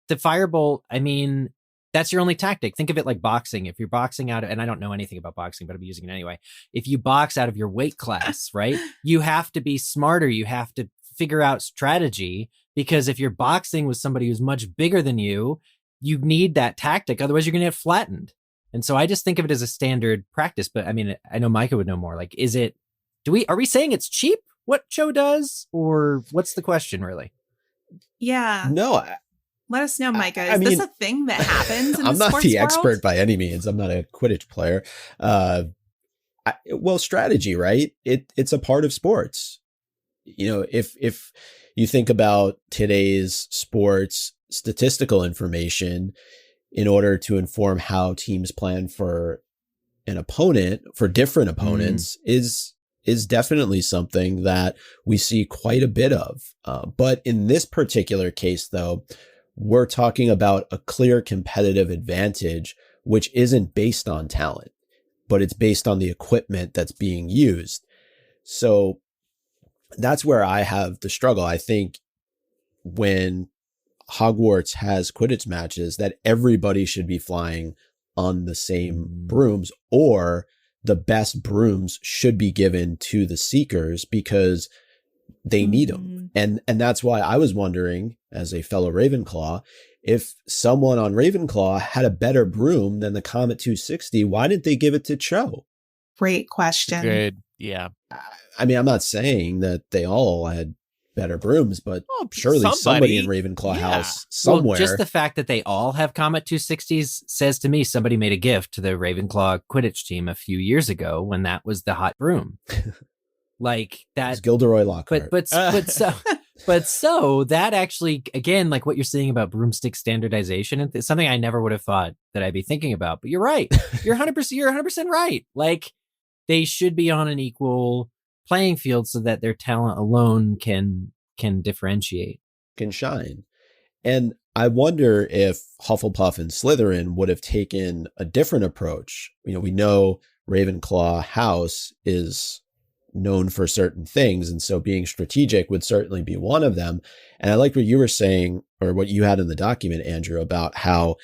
the Firebolt, I mean, that's your only tactic. Think of it like boxing. If you're boxing out, and I don't know anything about boxing, but I'm using it anyway. If you box out of your weight class, right, you have to be smarter. You have to figure out strategy, because if you're boxing with somebody who's much bigger than you, you need that tactic. Otherwise, you're going to get flattened. And so I just think of it as a standard practice. But I mean, I know Micah would know more. Like, are we saying it's cheap what Cho does, or what's the question really? Yeah. No. Let us know, Micah. Is this a thing that happens in the I'm not sports the world? expert by any means. I'm not a Quidditch player. Strategy, right? It's a part of sports. If you think about today's sports statistical information, in order to inform how teams plan for different opponents, is definitely something that we see quite a bit of. But in this particular case, though, we're talking about a clear competitive advantage, which isn't based on talent, but it's based on the equipment that's being used. So that's where I have the struggle. I think when Hogwarts has Quidditch matches, that everybody should be flying on the same brooms, or the best brooms should be given to the Seekers because they need them. And that's why I was wondering, as a fellow Ravenclaw, if someone on Ravenclaw had a better broom than the Comet 260, why didn't they give it to Cho? Great question. Good. Yeah. I mean, I'm not saying that they all had better brooms, but surely somebody in Ravenclaw House somewhere. Well, just the fact that they all have Comet 260s says to me somebody made a gift to the Ravenclaw Quidditch team a few years ago when that was the hot broom. Like that. It's Gilderoy Lockhart. But so that actually, again, like what you're saying about broomstick standardization, it's something I never would have thought that I'd be thinking about. But you're right. You're 100% right. Like they should be on an equal playing field so that their talent alone can differentiate, can shine. And I wonder if Hufflepuff and Slytherin would have taken a different approach. You know, we know Ravenclaw House is known for certain things, and so being strategic would certainly be one of them. And I liked what you were saying, or what you had in the document, Andrew, about how,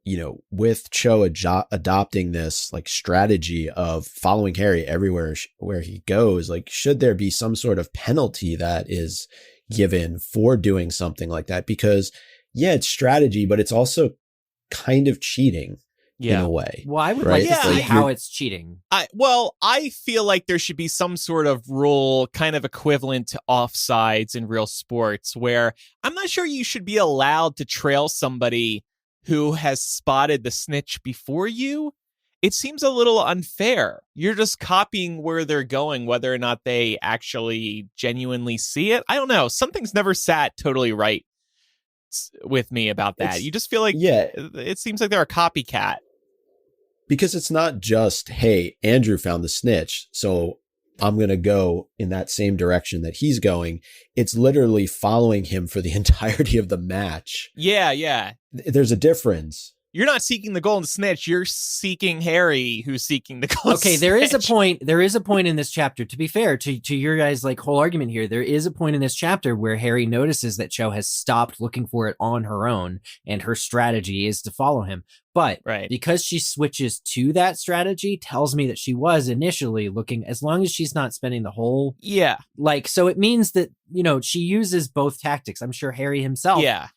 you know, with Cho adopting this like strategy of following Harry everywhere where he goes, like, should there be some sort of penalty that is given for doing something like that? Because yeah, it's strategy, but it's also kind of cheating in a way. Well, I would like to see how it's cheating. I feel like there should be some sort of rule kind of equivalent to offsides in real sports, where I'm not sure you should be allowed to trail somebody who has spotted the snitch before you. It seems a little unfair. You're just copying where they're going, whether or not they actually genuinely see it. I don't know. Something's never sat totally right with me about that. You just feel like, it seems like they're a copycat. Because it's not just, hey, Andrew found the snitch, so I'm going to go in that same direction that he's going. It's literally following him for the entirety of the match. Yeah. There's a difference. You're not seeking the golden snitch. You're seeking Harry, who's seeking the golden snitch. Okay, there is a point in this chapter, to be fair to your guys' like whole argument here. There is a point in this chapter where Harry notices that Cho has stopped looking for it on her own, and her strategy is to follow him. But because she switches to that strategy, tells me that she was initially looking, as long as she's not spending the whole. Yeah. Like, so it means that, you know, she uses both tactics. I'm sure Harry himself. Yeah.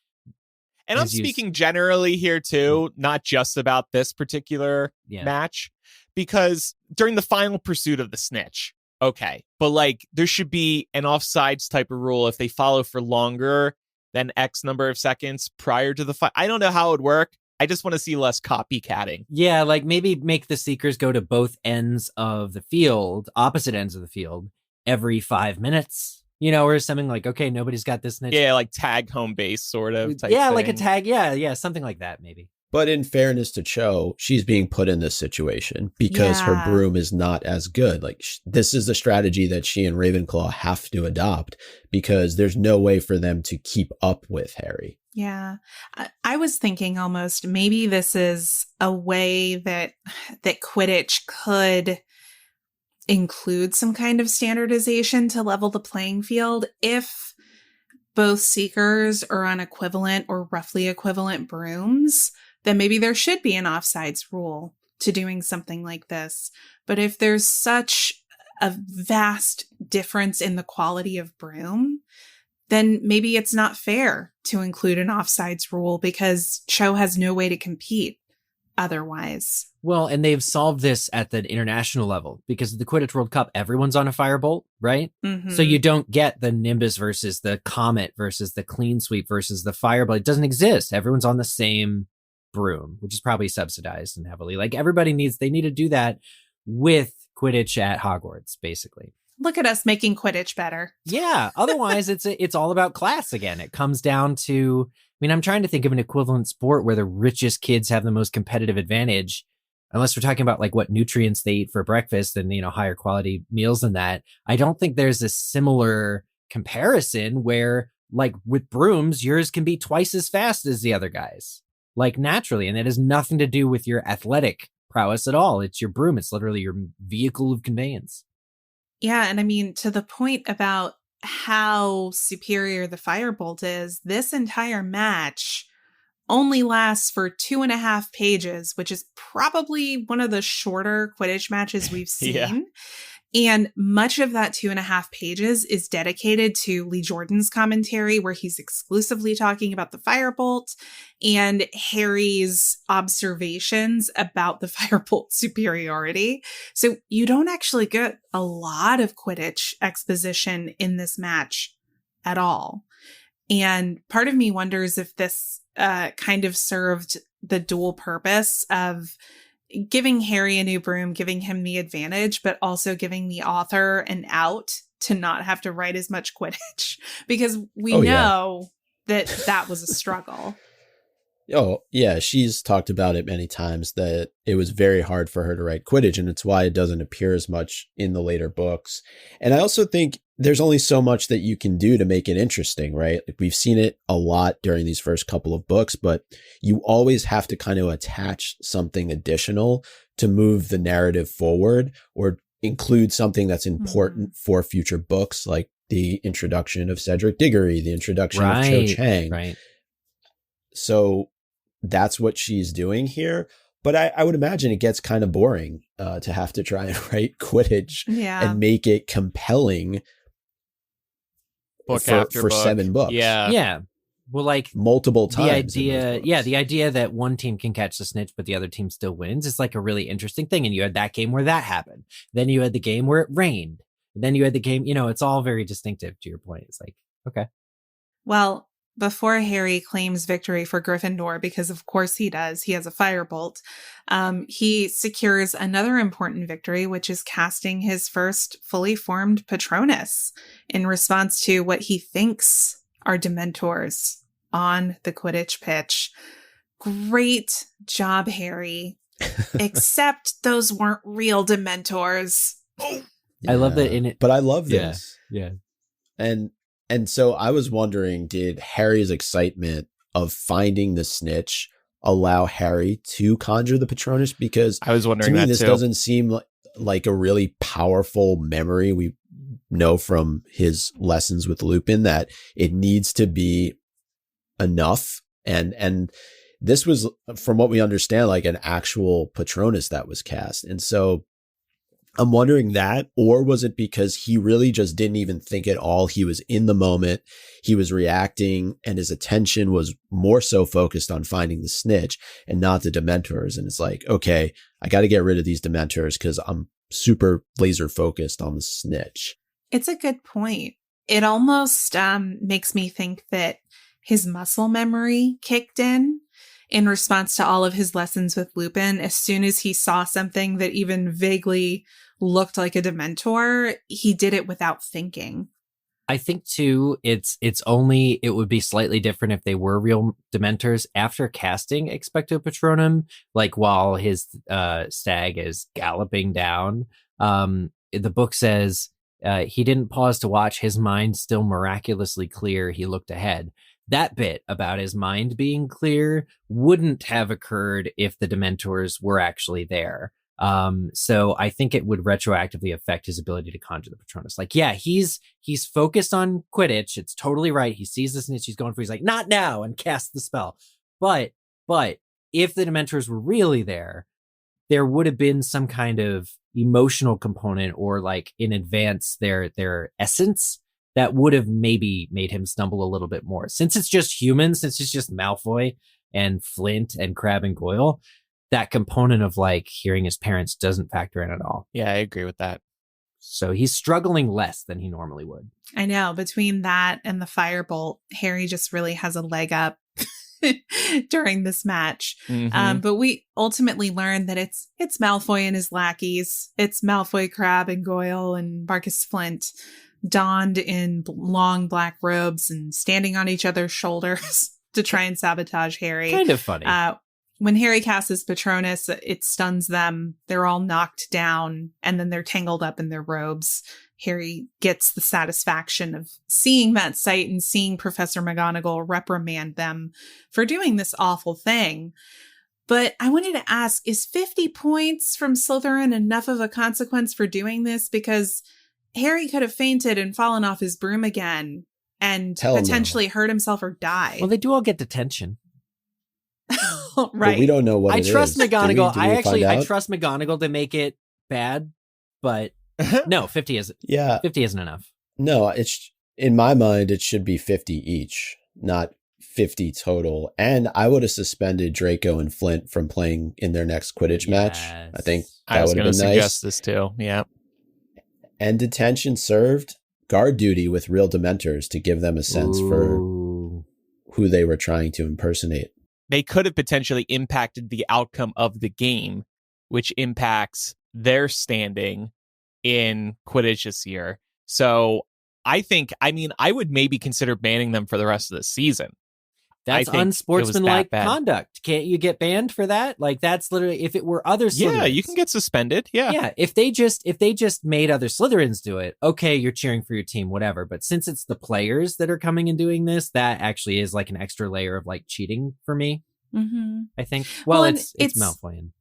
And I'm speaking generally here, too, not just about this particular match, because during the final pursuit of the snitch, but like there should be an offsides type of rule if they follow for longer than X number of seconds prior to the fight. I don't know how it would work. I just want to see less copycatting. Yeah, like maybe make the Seekers go to both ends of the field, opposite ends of the field, every 5 minutes. You know, or something like, okay, nobody's got this niche. Yeah, like tag home base sort of type thing. Like a tag. Yeah, something like that, maybe. But in fairness to Cho, she's being put in this situation because her broom is not as good. Like, this is the strategy that she and Ravenclaw have to adopt because there's no way for them to keep up with Harry. Yeah. I was thinking almost maybe this is a way that Quidditch could include some kind of standardization to level the playing field. If both Seekers are on equivalent or roughly equivalent brooms, then maybe there should be an offsides rule to doing something like this. But if there's such a vast difference in the quality of broom, then maybe it's not fair to include an offsides rule because Cho has no way to compete otherwise. Well, and they've solved this at the international level because of the Quidditch World Cup, everyone's on a firebolt, right? Mm-hmm. So you don't get the Nimbus versus the Comet versus the Clean Sweep versus the Firebolt. It doesn't exist. Everyone's on the same broom, which is probably subsidized and heavily. Like they need to do that with Quidditch at Hogwarts, basically. Look at us making Quidditch better. Yeah. Otherwise, it's all about class again. It comes down to, I mean, I'm trying to think of an equivalent sport where the richest kids have the most competitive advantage. Unless we're talking about like what nutrients they eat for breakfast and, you know, higher quality meals than that. I don't think there's a similar comparison where like with brooms, yours can be twice as fast as the other guys, like naturally. And that has nothing to do with your athletic prowess at all. It's your broom. It's literally your vehicle of conveyance. Yeah, and I mean, to the point about how superior the firebolt is, this entire match only lasts for 2.5 pages, which is probably one of the shorter Quidditch matches we've seen. Yeah. And much of that 2.5 pages is dedicated to Lee Jordan's commentary, where he's exclusively talking about the firebolt and Harry's observations about the firebolt superiority. So you don't actually get a lot of Quidditch exposition in this match at all. And part of me wonders if this kind of served the dual purpose of giving Harry a new broom, giving him the advantage, but also giving the author an out to not have to write as much Quidditch, because we know that was a struggle. Oh, yeah. She's talked about it many times that it was very hard for her to write Quidditch, and it's why it doesn't appear as much in the later books. And I also think there's only so much that you can do to make it interesting, right? Like, we've seen it a lot during these first couple of books, but you always have to kind of attach something additional to move the narrative forward or include something that's important for future books, like the introduction of Cedric Diggory, the introduction of Cho Chang. Right. So that's what she's doing here. But I would imagine it gets kind of boring to have to try and write Quidditch and make it compelling book for after book. 7 books. Yeah. Yeah. Well, like multiple times. The idea that one team can catch the snitch, but the other team still wins is like a really interesting thing. And you had that game where that happened. Then you had the game where it rained. And then you had the game, it's all very distinctive to your point. It's like, okay. Well, before Harry claims victory for Gryffindor, because of course he does, he has a firebolt, he secures another important victory, which is casting his first fully formed Patronus in response to what he thinks are Dementors on the Quidditch pitch. Great job, Harry. Except those weren't real Dementors. Yeah. I love that in it. But I love this. Yeah. And so I was wondering, did Harry's excitement of finding the snitch allow Harry to conjure the Patronus? Because I was wondering to me, that this too. doesn't seem like a really powerful memory. We know from his lessons with Lupin that it needs to be enough. And this was, from what we understand, like an actual Patronus that was cast. And so I'm wondering that, or was it because he really just didn't even think at all? He was in the moment, he was reacting, and his attention was more so focused on finding the snitch and not the Dementors. And it's like, okay, I got to get rid of these Dementors because I'm super laser focused on the snitch. It's a good point. It almost makes me think that his muscle memory kicked in response to all of his lessons with Lupin. As soon as he saw something that even vaguely looked like a Dementor, he did it without thinking. I think too, it would be slightly different if they were real Dementors after casting Expecto Patronum, like while his stag is galloping down. The book says he didn't pause to watch, his mind still miraculously clear, he looked ahead. That bit about his mind being clear wouldn't have occurred if the Dementors were actually there. So I think it would retroactively affect his ability to conjure the Patronus. Like, yeah, he's focused on Quidditch. It's totally right. He sees the snitch he's going for. He's like, not now, and casts the spell. But if the Dementors were really there would have been some kind of emotional component, or like in advance their essence that would have maybe made him stumble a little bit more. Since it's just humans, since it's just Malfoy and Flint and Crabbe and Goyle, that component of like hearing his parents doesn't factor in at all. Yeah, I agree with that. So he's struggling less than he normally would. I know. Between that and the firebolt, Harry just really has a leg up during this match. Mm-hmm. But we ultimately learn that it's Malfoy and his lackeys. It's Malfoy, Crabbe, and Goyle, and Marcus Flint, donned in long black robes and standing on each other's shoulders to try and sabotage Harry. Kind of funny. When Harry casts his Patronus, it stuns them. They're all knocked down, and then they're tangled up in their robes. Harry gets the satisfaction of seeing that sight and seeing Professor McGonagall reprimand them for doing this awful thing. But I wanted to ask, is 50 points from Slytherin enough of a consequence for doing this? Because Harry could have fainted and fallen off his broom again and Hell no. potentially hurt himself or die. Well, they do all get detention. Right. But we don't know what I it trust is. McGonagall. Did we I find out? trust McGonagall to make it bad, but no, 50 isn't. Yeah. 50 isn't enough. No, it's in my mind, it should be 50 each, not 50 total. And I would have suspended Draco and Flint from playing in their next Quidditch match. I think I that was would going have to been suggest nice. this too. Yeah. And detention served guard duty with real Dementors to give them a sense for Ooh. who they were trying to impersonate. They could have potentially impacted the outcome of the game, which impacts their standing in Quidditch this year. So I would maybe consider banning them for the rest of the season. That's I think it was unsportsmanlike that bad. conduct. Can't you get banned for that? Like, that's literally, if it were other Slytherins. Yeah, you can get suspended. Yeah. Yeah, if they just made other Slytherins do it, okay, you're cheering for your team, whatever. But since it's the players that are coming and doing this, that actually is like an extra layer of like cheating for me, Mm-hmm. I think. Well, and it's Malfoy. And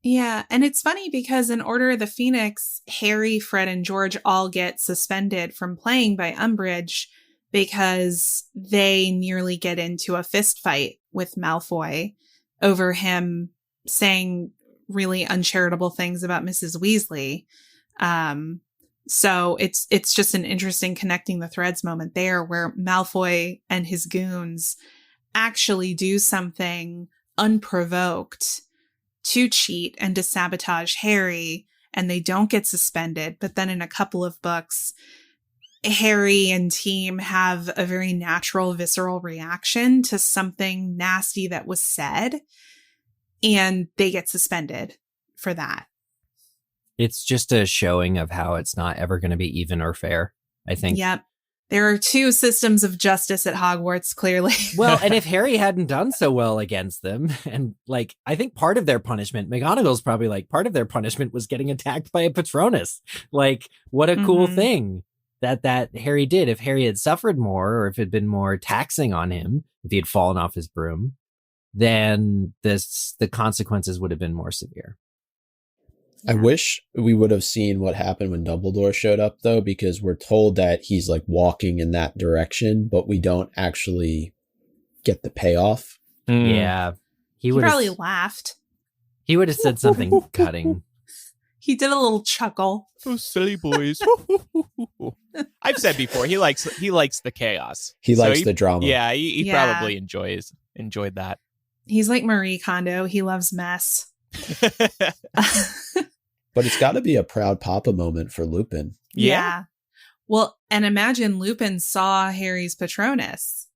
Yeah, and it's funny because in Order of the Phoenix, Harry, Fred, and George all get suspended from playing by Umbridge because they nearly get into a fist fight with Malfoy over him saying really uncharitable things about Mrs. Weasley. So it's just an interesting connecting the threads moment there where Malfoy and his goons actually do something unprovoked to cheat and to sabotage Harry, and they don't get suspended. But then in a couple of books, Harry and team have a very natural, visceral reaction to something nasty that was said, and they get suspended for that. it's just a showing of how it's not ever going to be even or fair, I think. Yep. There are two systems of justice at Hogwarts, clearly. Well, and if Harry hadn't done so well against them, and like, I think part of their punishment, McGonagall's probably like, part of their punishment was getting attacked by a Patronus. Like, what a cool Mhm. thing that Harry did. If Harry had suffered more, or if it had been more taxing on him, if he had fallen off his broom, then the consequences would have been more severe. I wish we would have seen what happened when Dumbledore showed up, though, because we're told that he's like walking in that direction, but we don't actually get the payoff. Yeah. He probably laughed. He would have said something cutting. He did a little chuckle. Those silly boys. I've said before, he likes the chaos. He likes the drama. Yeah, he Yeah. probably enjoyed that. He's like Marie Kondo. He loves mess. But it's got to be a proud papa moment for Lupin. Yeah. Well, and imagine Lupin saw Harry's Patronus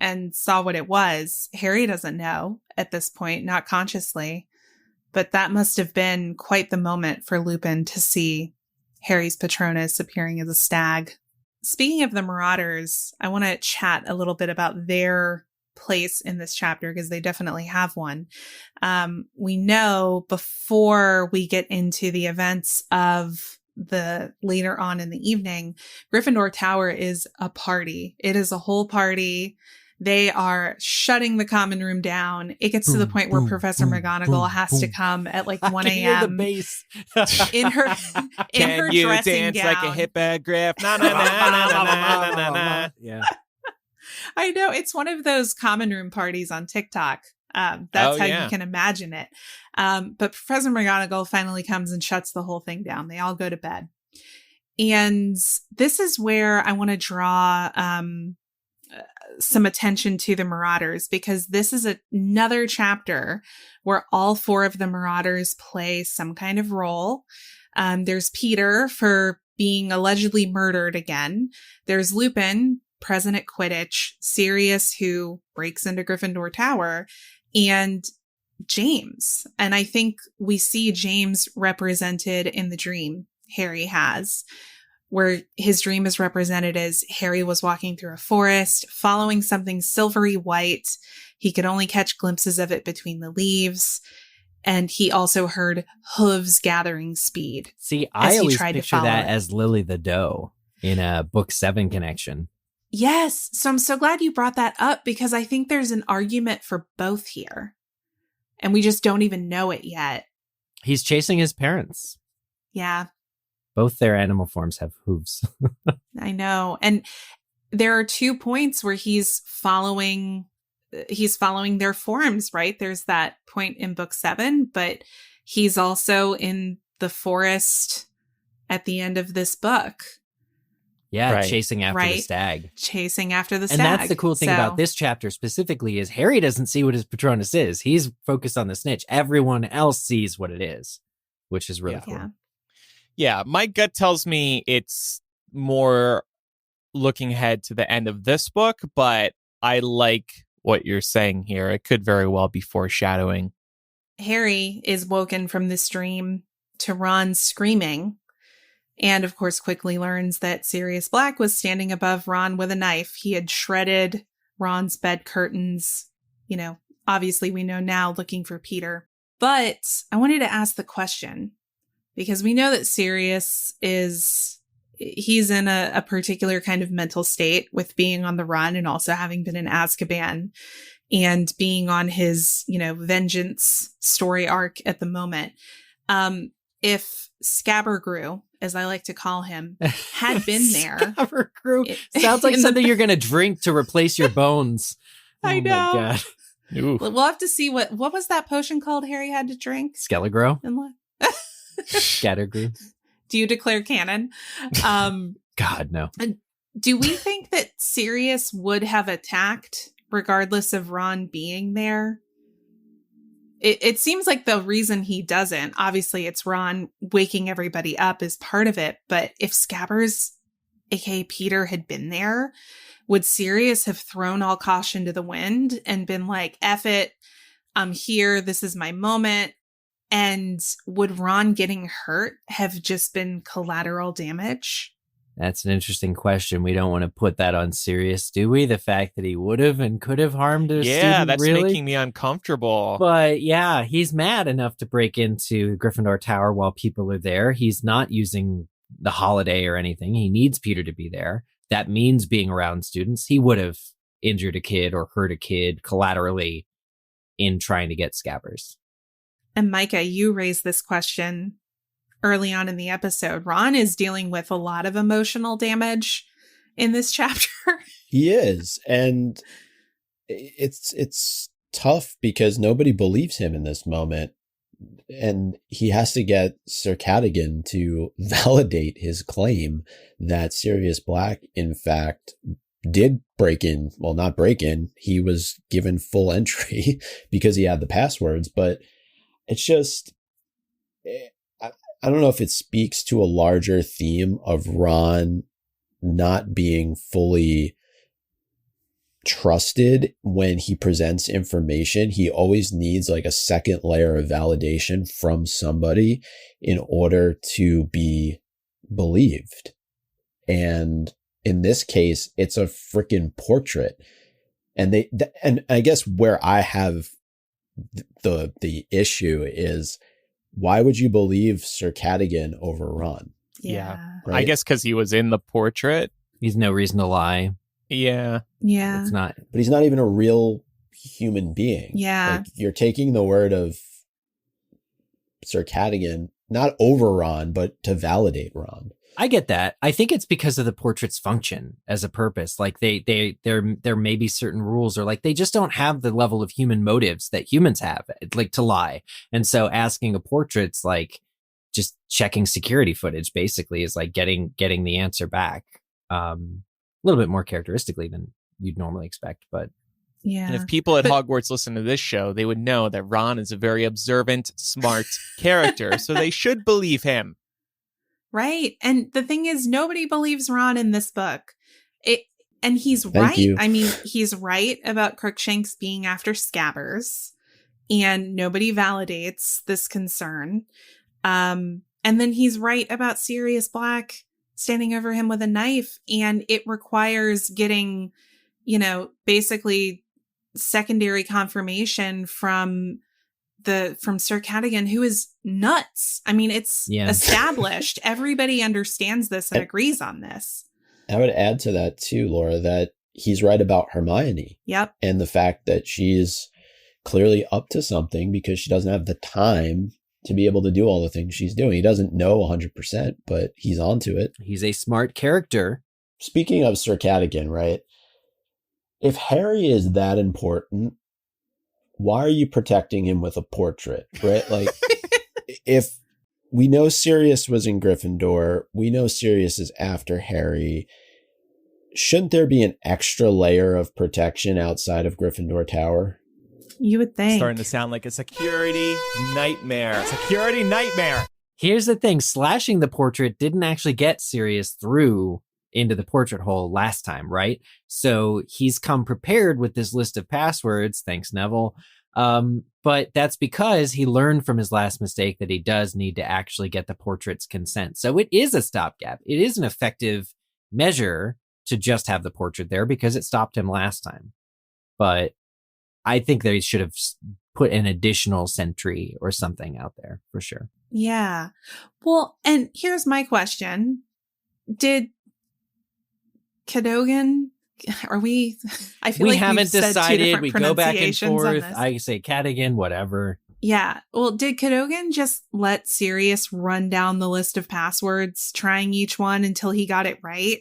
and saw what it was. Harry doesn't know at this point, not consciously, but that must have been quite the moment for Lupin to see Harry's Patronus appearing as a stag. Speaking of the Marauders, I want to chat a little bit about their place in this chapter because they definitely have one. We know before we get into the events of the later on in the evening, Gryffindor Tower is a party. It is a whole party. They are shutting the common room down. It gets to the point where Professor McGonagall has to come at like 1 I can hear the a.m. bass. in her Can you dressing dance gown. like a hippogriff? Na na na na na na na na. Yeah. I know, it's one of those common room parties on TikTok. That's Oh, how yeah. you can imagine it. But Professor McGonagall finally comes and shuts the whole thing down. They all go to bed. And this is where I want to draw some attention to the Marauders, because this is another chapter where all four of the Marauders play some kind of role. There's Peter for being allegedly murdered again. There's Lupin, present at Quidditch, Sirius, who breaks into Gryffindor Tower, and James. And I think we see James represented in the dream Harry has, where his dream is represented as Harry was walking through a forest, following something silvery white. He could only catch glimpses of it between the leaves. And he also heard hooves gathering speed. See, as I he always tried to picture follow that it. as Lily the Doe in a book 7 connection. Yes. So I'm so glad you brought that up, because I think there's an argument for both here. And we just don't even know it yet. He's chasing his parents. Yeah. Both their animal forms have hooves. I know. And there are 2 points where he's following their forms, right? There's that point in book 7, but he's also in the forest at the end of this book. Yeah, Right. chasing after the stag. Chasing after the stag. And that's the cool thing about this chapter specifically is Harry doesn't see what his Patronus is. He's focused on the snitch. Everyone else sees what it is, which is really cool. Yeah. Yeah, my gut tells me it's more looking ahead to the end of this book, but I like what you're saying here. It could very well be foreshadowing. Harry is woken from this dream to Ron screaming, and of course quickly learns that Sirius Black was standing above Ron with a knife. He had shredded Ron's bed curtains. You know, obviously we know now, looking for Peter. But I wanted to ask the question, because we know that Sirius he's in a particular kind of mental state with being on the run and also having been in Azkaban and being on his, vengeance story arc at the moment. If Scabbergrew, as I like to call him, had been there. Scabbergrew sounds like something you're going to drink to replace your bones. I know. My God. Ooh. We'll have to see what was that potion called Harry had to drink? Scabbergrew? Scabbergrew. Do you declare canon? God, no. Do we think that Sirius would have attacked regardless of Ron being there? It seems like the reason he doesn't, obviously it's Ron waking everybody up is part of it, but if Scabbers, aka Peter, had been there, would Sirius have thrown all caution to the wind and been like, F it, I'm here, this is my moment? And would Ron getting hurt have just been collateral damage? That's an interesting question. We don't want to put that on Sirius, do we? The fact that he would have and could have harmed a student, Yeah, that's really? making me uncomfortable. But yeah, he's mad enough to break into Gryffindor Tower while people are there. He's not using the holiday or anything. He needs Peter to be there. That means being around students. He would have injured a kid or hurt a kid collaterally in trying to get Scabbers. And Micah, you raised this question early on in the episode. Ron is dealing with a lot of emotional damage in this chapter. He is. And it's tough because nobody believes him in this moment. And he has to get Sir Cadogan to validate his claim that Sirius Black, in fact, did break in. Well, not break in. He was given full entry because he had the passwords. But it's just, I don't know if it speaks to a larger theme of Ron not being fully trusted when he presents information. He always needs like a second layer of validation from somebody in order to be believed. And in this case, it's a freaking portrait. And and I guess where I have the issue is, why would you believe Sir Cadogan over Ron? Yeah. Right? I guess because he was in the portrait. He's no reason to lie. Yeah. Yeah. It's not. But he's not even a real human being. Yeah. Like, you're taking the word of Sir Cadogan, not over Ron, but to validate Ron. I get that. I think it's because of the portrait's function as a purpose. Like there may be certain rules, or like they just don't have the level of human motives that humans have, like to lie. And so asking a portrait's like just checking security footage, basically, is like getting the answer back. A little bit more characteristically than you'd normally expect, but Yeah. And if people at Hogwarts listen to this show, they would know that Ron is a very observant, smart character, so they should believe him. Right. And the thing is, nobody believes Ron in this book. And he's Thank right. you. I mean, he's right about Crookshanks being after Scabbers, and nobody validates this concern. And then he's right about Sirius Black standing over him with a knife, and it requires getting, basically secondary confirmation from Sir Cadogan, who is nuts. I mean, it's established. Everybody understands this and agrees on this. I would add to that too, Laura, that he's right about Hermione. Yep. And the fact that she's clearly up to something because she doesn't have the time to be able to do all the things she's doing. He doesn't know 100%, but he's onto it. He's a smart character. Speaking of Sir Cadogan, right? If Harry is that important, why are you protecting him with a portrait, right? Like, if we know Sirius was in Gryffindor, we know Sirius is after Harry, shouldn't there be an extra layer of protection outside of Gryffindor Tower? You would think. Starting to sound like a security nightmare. Security nightmare. Here's the thing. Slashing the portrait didn't actually get Sirius through into the portrait hole last time, right? So he's come prepared with this list of passwords. Thanks, Neville. But that's because he learned from his last mistake that he does need to actually get the portrait's consent. So it is a stopgap. It is an effective measure to just have the portrait there because it stopped him last time. But I think they should have put an additional sentry or something out there for sure. Yeah. Well, and here's my question. Did Cadogan, are we, I feel we like haven't decided. We go back and forth. I I say Cadogan, whatever. Yeah. Well, did Cadogan just let Sirius run down the list of passwords, trying each one until he got it right?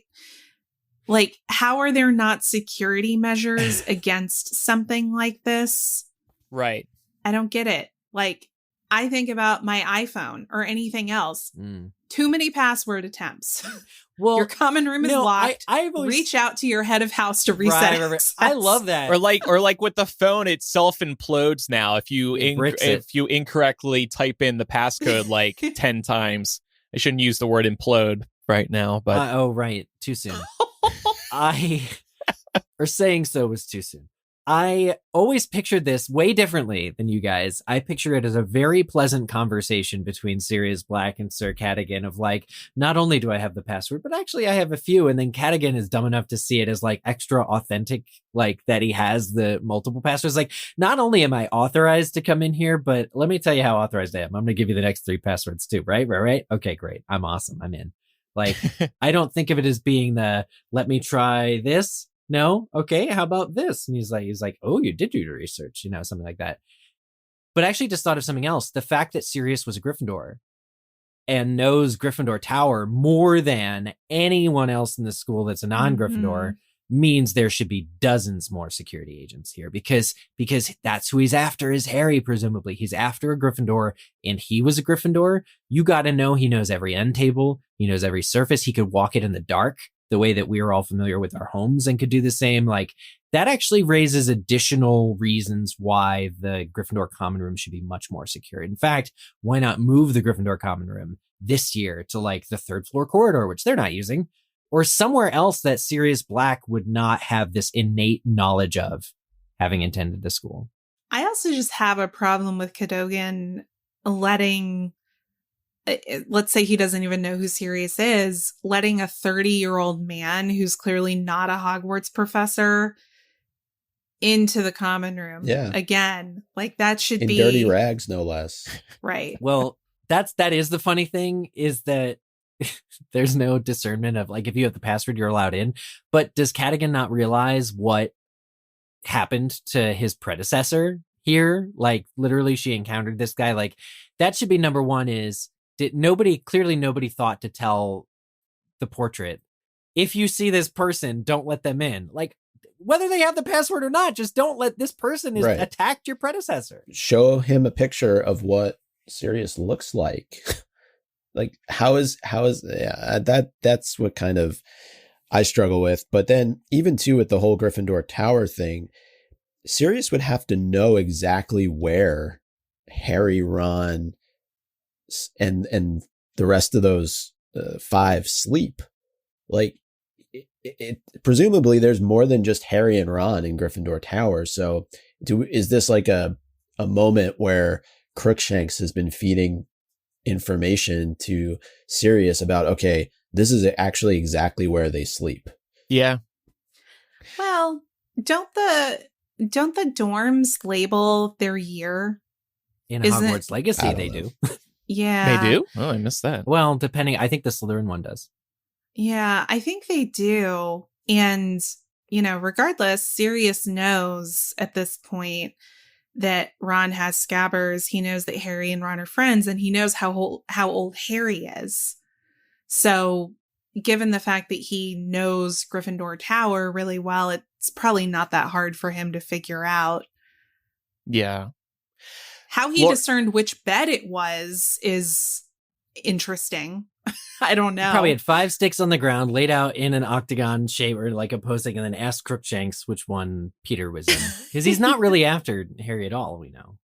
Like, how are there not security measures against something like this? Right. I don't get it. Like, I think about my iPhone or anything else. Too many password attempts. Well, your common room is locked. I've always reach out to your head of house to reset access. I love that. Or like with the phone, it self implodes now if you incorrectly type in the passcode like 10 times. I shouldn't use the word implode right now, but oh right, too soon. Or saying so was too soon. I always pictured this way differently than you guys. I picture it as a very pleasant conversation between Sirius Black and Sir Cadogan of like, not only do I have the password, but actually I have a few. And then Cadogan is dumb enough to see it as like extra authentic, like that he has the multiple passwords. Like, not only am I authorized to come in here, but let me tell you how authorized I am. I'm going to give you the next 3 passwords too, right? Okay, great. I'm awesome. I'm in. Like, I don't think of it as being the, let me try this. No. Okay. How about this? And he's like, oh, you did do your research, something like that. But I actually just thought of something else. The fact that Sirius was a Gryffindor and knows Gryffindor Tower more than anyone else in the school that's a non-Gryffindor means there should be dozens more security agents here because that's who he's after is Harry, presumably. He's after a Gryffindor and he was a Gryffindor. You got to know he knows every end table. He knows every surface. He could walk it in the dark the way that we are all familiar with our homes and could do the same. Like, that actually raises additional reasons why the Gryffindor common room should be much more secure. In fact, why not move the Gryffindor common room this year to like the 3rd floor corridor, which they're not using, or somewhere else that Sirius Black would not have this innate knowledge of, having attended the school. I also just have a problem with Cadogan letting, let's say he doesn't even know who Sirius is, letting a 30-year-old man who's clearly not a Hogwarts professor into the common room. Yeah. Again, like that should be in dirty rags, no less. Right. Well, that is the funny thing, is that there's no discernment of like, if you have the password, you're allowed in. But does Cadogan not realize what happened to his predecessor here? Like, literally, she encountered this guy. Like, that should be number one. Is nobody thought to tell the portrait, if you see this person, don't let them in. Like, whether they have the password or not, just don't let this person attacked your predecessor. Show him a picture of what Sirius looks like. Like, that's what kind of I struggle with. But then even too, with the whole Gryffindor Tower thing, Sirius would have to know exactly where Harry, Ron, and the rest of those 5 sleep. Like, presumably there's more than just Harry and Ron in Gryffindor Tower. So is this like a moment where Crookshanks has been feeding information to Sirius about, okay, this is actually exactly where they sleep? Yeah. Well, don't the dorms label their year? In Hogwarts Legacy, they do. Yeah. They do? Oh, I missed that. Well, depending, I think the Slytherin one does. Yeah, I think they do. And, regardless, Sirius knows at this point that Ron has Scabbers. He knows that Harry and Ron are friends, and he knows how old Harry is. So given the fact that he knows Gryffindor Tower really well, it's probably not that hard for him to figure out. Yeah. How he discerned which bed it was is interesting. I don't know. He probably had 5 sticks on the ground laid out in an octagon shape or like opposing, and then asked Crookshanks which one Peter was in. Because he's not really after Harry at all, we know.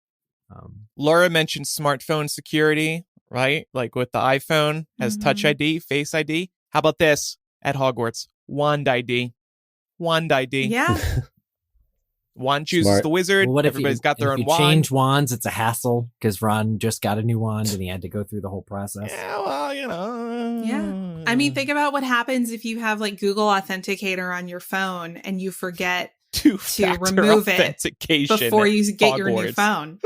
Laura mentioned smartphone security, right? Like with the iPhone has Touch ID, Face ID. How about this at Hogwarts? Wand ID. Wand ID. Yeah. Wand chooses the wizard. Well, what if everybody's got their own wand. Change wands, it's a hassle because Ron just got a new wand and he had to go through the whole process. Yeah, well, Yeah. I mean, think about what happens if you have like Google Authenticator on your phone and you forget to remove it before you get your new phone.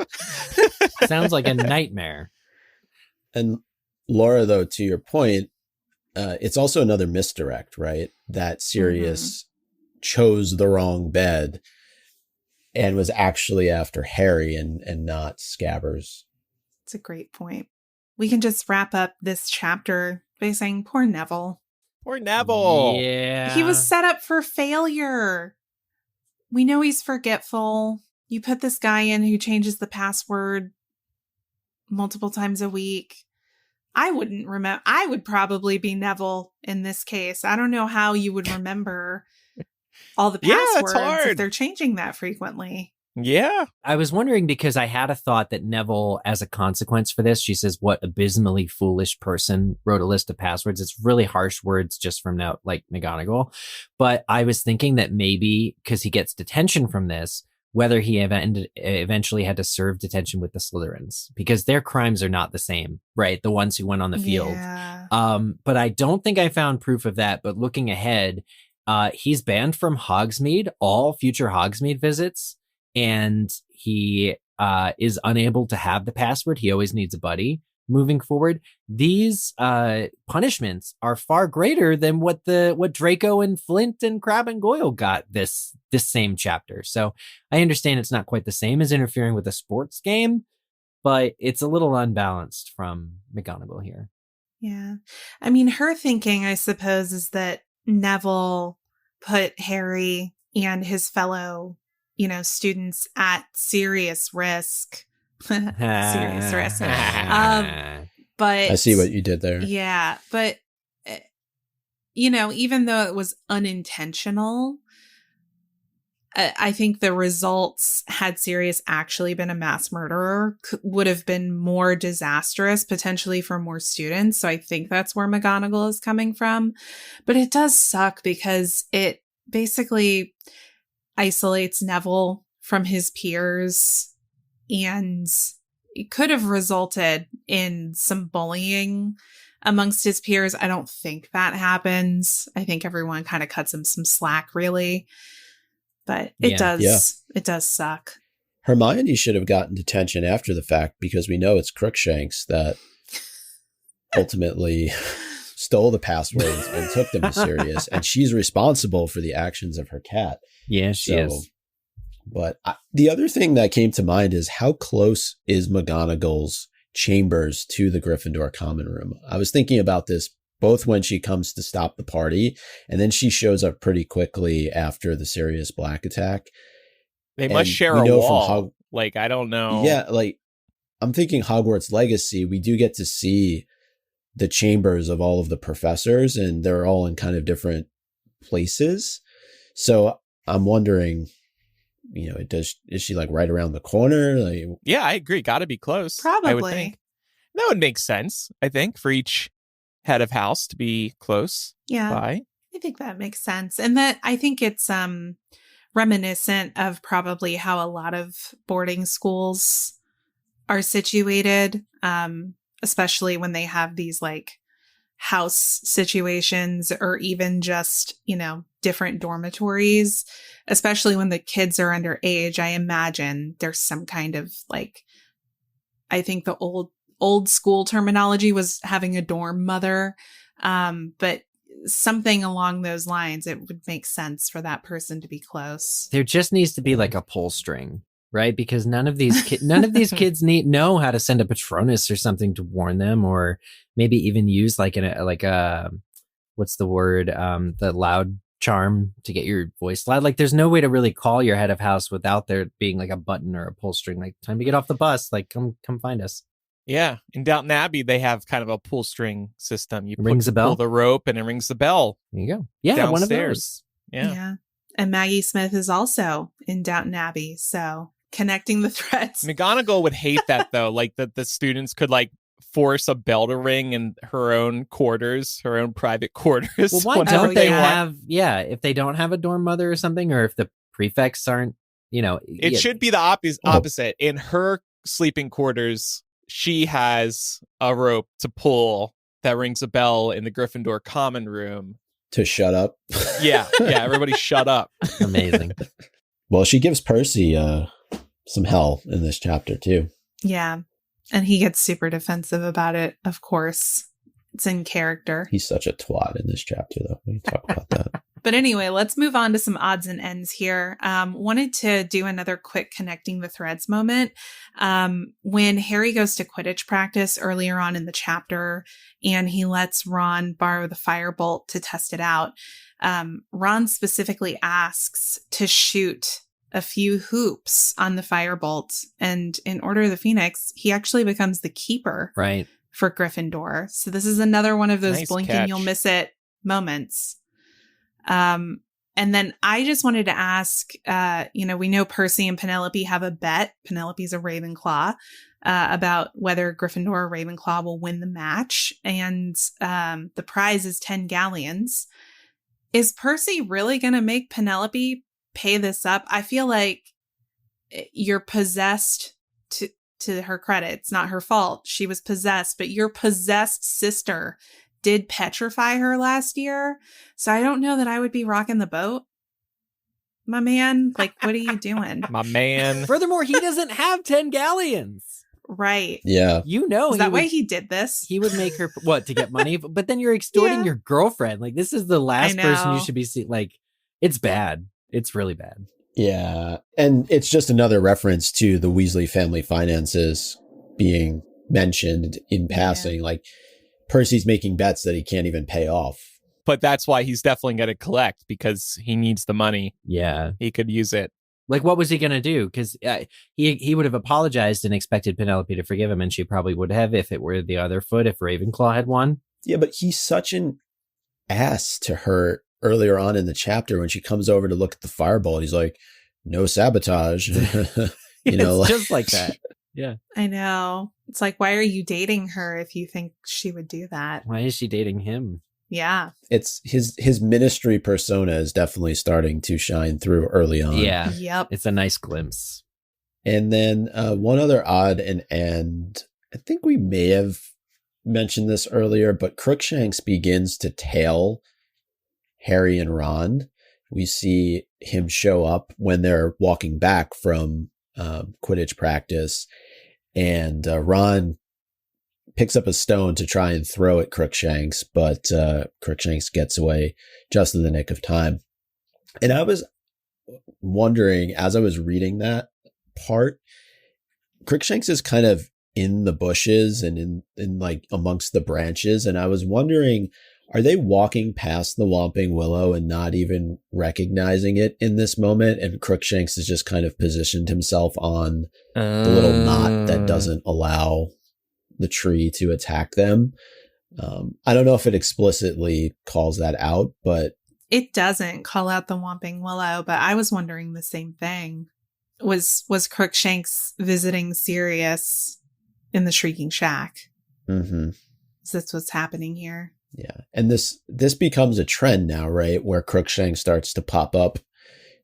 Sounds like a nightmare. And Laura, though, to your point, it's also another misdirect, right? That Sirius chose the wrong bed and was actually after Harry and not Scabbers. It's a great point. We can just wrap up this chapter by saying, poor Neville. Poor Neville. Yeah. He was set up for failure. We know he's forgetful. You put this guy in who changes the password multiple times a week. I wouldn't remember. I would probably be Neville in this case. I don't know how you would remember all the passwords if they're changing that frequently. Yeah. I was wondering because I had a thought that Neville, as a consequence for this, she says, what abysmally foolish person wrote a list of passwords. It's really harsh words just from now, like McGonagall. But I was thinking that maybe because he gets detention from this, whether he eventually had to serve detention with the Slytherins because their crimes are not the same, right? The ones who went on the field. Yeah. But I don't think I found proof of that. But looking ahead, he's banned from Hogsmeade, all future Hogsmeade visits. And he is unable to have the password. He always needs a buddy moving forward. These punishments are far greater than what Draco and Flint and Crabbe and Goyle got this same chapter. So I understand it's not quite the same as interfering with a sports game, but it's a little unbalanced from McGonagall here. Yeah. I mean, her thinking, I suppose, is that Neville put Harry and his fellow students at serious risk. Serious risk. But I see what you did there. Yeah. But, even though it was unintentional, I think the results, had Sirius actually been a mass murderer, would have been more disastrous, potentially for more students. So I think that's where McGonagall is coming from. But it does suck because it basically isolates Neville from his peers, and it could have resulted in some bullying amongst his peers. I don't think that happens. I think everyone kind of cuts him some slack, really. But it does suck. Hermione should have gotten detention after the fact because we know it's Crookshanks that ultimately stole the passwords and took them to Sirius, and she's responsible for the actions of her cat. Yeah, she is. But the other thing that came to mind is how close is McGonagall's chambers to the Gryffindor common room? I was thinking about this both when she comes to stop the party, and then she shows up pretty quickly after the Sirius Black attack. They must share a wall. I don't know. Yeah, I'm thinking Hogwarts Legacy, we do get to see the chambers of all of the professors, and they're all in kind of different places. So I'm wondering, is she right around the corner? Yeah, I agree. Got to be close. Probably. I would think. That would make sense, I think, for each head of house to be close. Yeah. By. I think that makes sense. And that I think it's reminiscent of probably how a lot of boarding schools are situated, especially when they have these house situations or even just, different dormitories, especially when the kids are underage. I imagine there's some kind of I think the old school terminology was having a dorm mother. But something along those lines, it would make sense for that person to be close. There just needs to be a pull string right? Because none of these kids know how to send a Patronus or something to warn them, or maybe even use like a what's the word? The loud charm to get your voice loud. Like there's no way to really call your head of house without there being like a button or a pull string, like time to get off the bus, like come find us. Yeah. In Downton Abbey, they have kind of a pull string system. You rings a bell, pull the rope and it rings the bell. There you go. Yeah. Downstairs. One of those. Yeah. And Maggie Smith is also in Downton Abbey. So connecting the threads. McGonagall would hate that though. Like that the students could like force a bell to ring in her own quarters, her own private quarters. Well, why don't they have, if they don't have a dorm mother or something, or if the prefects aren't, it should be the opposite. In her sleeping quarters, she has a rope to pull that rings a bell in the Gryffindor common room. To shut up. Yeah, everybody shut up. Amazing. Well, she gives Percy some hell in this chapter too. Yeah. And he gets super defensive about it, of course. It's in character. He's such a twat in this chapter, though. We talk about that. But anyway, let's move on to some odds and ends here. Wanted to do another quick connecting the threads moment. When Harry goes to Quidditch practice earlier on in the chapter, and he lets Ron borrow the firebolt to test it out, Ron specifically asks to shoot a few hoops on the firebolt. And in Order of the Phoenix, he actually becomes the keeper for Gryffindor. So this is another one of those nice blink catch. and you'll miss it moments. And then I just wanted to ask, we know Percy and Penelope have a bet. Penelope's a Ravenclaw, about whether Gryffindor or Ravenclaw will win the match. And the prize is 10 galleons. Is Percy really going to make Penelope pay this up? I feel like you're possessed to her credit. It's not her fault. She was possessed, but your possessed sister did petrify her last year. So I don't know that I would be rocking the boat. My man, like, what are you doing? My man. Furthermore, he doesn't have 10 galleons. Right. Yeah. Is that why he did this? He would make her, to get money? But then you're extorting your girlfriend. Like, this is the last person you should be seeing. Like, it's bad. It's really bad. Yeah. And it's just another reference to the Weasley family finances being mentioned in passing. Like, Percy's making bets that he can't even pay off. But that's why he's definitely going to collect, because he needs the money. Yeah. He could use it. Like, what was he going to do? Because he would have apologized and expected Penelope to forgive him, and she probably would have if it were the other foot, if Ravenclaw had won. Yeah, but he's such an ass to her earlier on in the chapter when she comes over to look at the fireball. He's like, no sabotage. Just like that. Yeah. I know. It's like, why are you dating her if you think she would do that? Why is she dating him? Yeah. It's his ministry persona is definitely starting to shine through early on. Yeah. Yep. It's a nice glimpse. And then one other odd and end, I think we may have mentioned this earlier, but Crookshanks begins to tail Harry and Ron. We see him show up when they're walking back from Quidditch practice, and Ron picks up a stone to try and throw at Crookshanks, but Crookshanks gets away just in the nick of time. And I was wondering, as I was reading that part, Crookshanks is kind of in the bushes and in like amongst the branches, and I was wondering, are they walking past the Whomping Willow and not even recognizing it in this moment? And Crookshanks has just kind of positioned himself on the little knot that doesn't allow the tree to attack them. I don't know if it explicitly calls that out, but it doesn't call out the Whomping Willow, but I was wondering the same thing. Was Crookshanks visiting Sirius in the Shrieking Shack? Mm-hmm. Is this what's happening here? Yeah. And this becomes a trend now, right? Where Crookshanks starts to pop up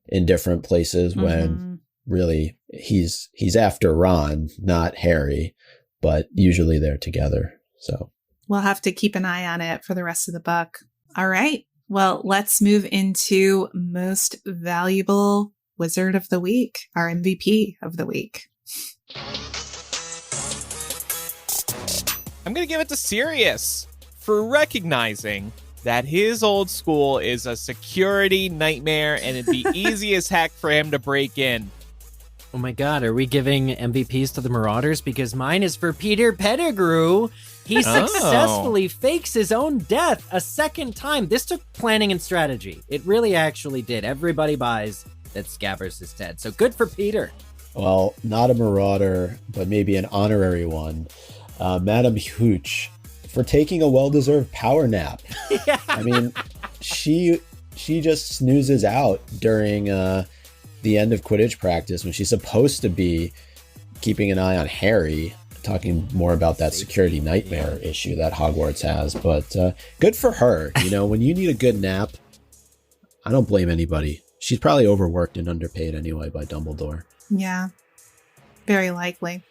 in different places when really he's after Ron, not Harry, but usually they're together. So we'll have to keep an eye on it for the rest of the book. All right. Well, let's move into Most Valuable Wizard of the Week, our MVP of the week. I'm going to give it to Sirius for recognizing that his old school is a security nightmare and it'd be easy as heck for him to break in. Oh my God, are we giving MVPs to the Marauders? Because mine is for Peter Pettigrew. He successfully fakes his own death a second time. This took planning and strategy. It really actually did. Everybody buys that Scabbers is dead. So good for Peter. Well, not a Marauder, but maybe an honorary one. Madam Hooch, for taking a well-deserved power nap. Yeah. I mean, she just snoozes out during the end of Quidditch practice when she's supposed to be keeping an eye on Harry, talking more about that security nightmare issue that Hogwarts has. But good for her. You know, when you need a good nap, I don't blame anybody. She's probably overworked and underpaid anyway by Dumbledore. Yeah, very likely.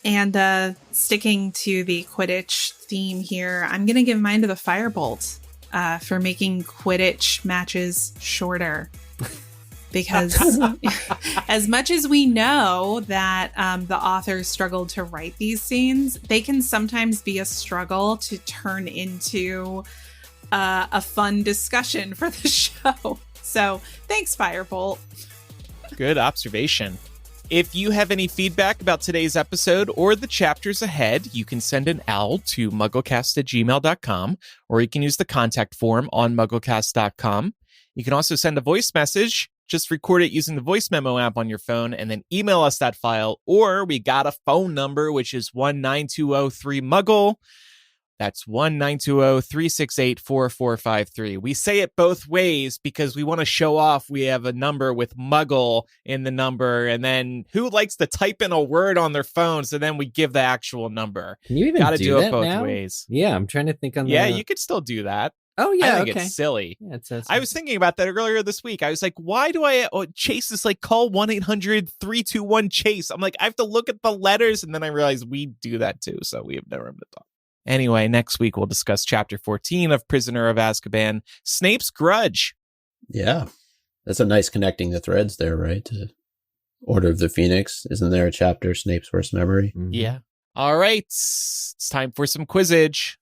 And sticking to the Quidditch theme here, I'm going to give mine to the Firebolt for making Quidditch matches shorter. Because as much as we know that the authors struggled to write these scenes, they can sometimes be a struggle to turn into a fun discussion for the show. So thanks, Firebolt. Good observation. If you have any feedback about today's episode or the chapters ahead, you can send an owl to mugglecast@gmail.com, or you can use the contact form on mugglecast.com. You can also send a voice message. Just record it using the voice memo app on your phone and then email us that file. Or we got a phone number, which is 1-920-3-MUGGLE. That's 1-920-368-4453. We say it both ways because we want to show off we have a number with Muggle in the number. And then who likes to type in a word on their phone? So then we give the actual number. Can you even Gotta do that it both now? ways. Yeah, I'm trying to think on Yeah, you could still do that. Oh, yeah, I think okay. it's silly. Yeah, it says I was thinking about that earlier this week. I was like, why do I Chase is like call 1-800-321-CHASE? I'm like, I have to look at the letters, and then I realized we do that too, so we have never been talking. Anyway, next week we'll discuss chapter 14 of Prisoner of Azkaban, Snape's Grudge. Yeah, that's a nice connecting the threads there, right? To Order of the Phoenix. Isn't there a chapter, Snape's Worst Memory? Mhm. Yeah. All right, it's time for some Quizzage.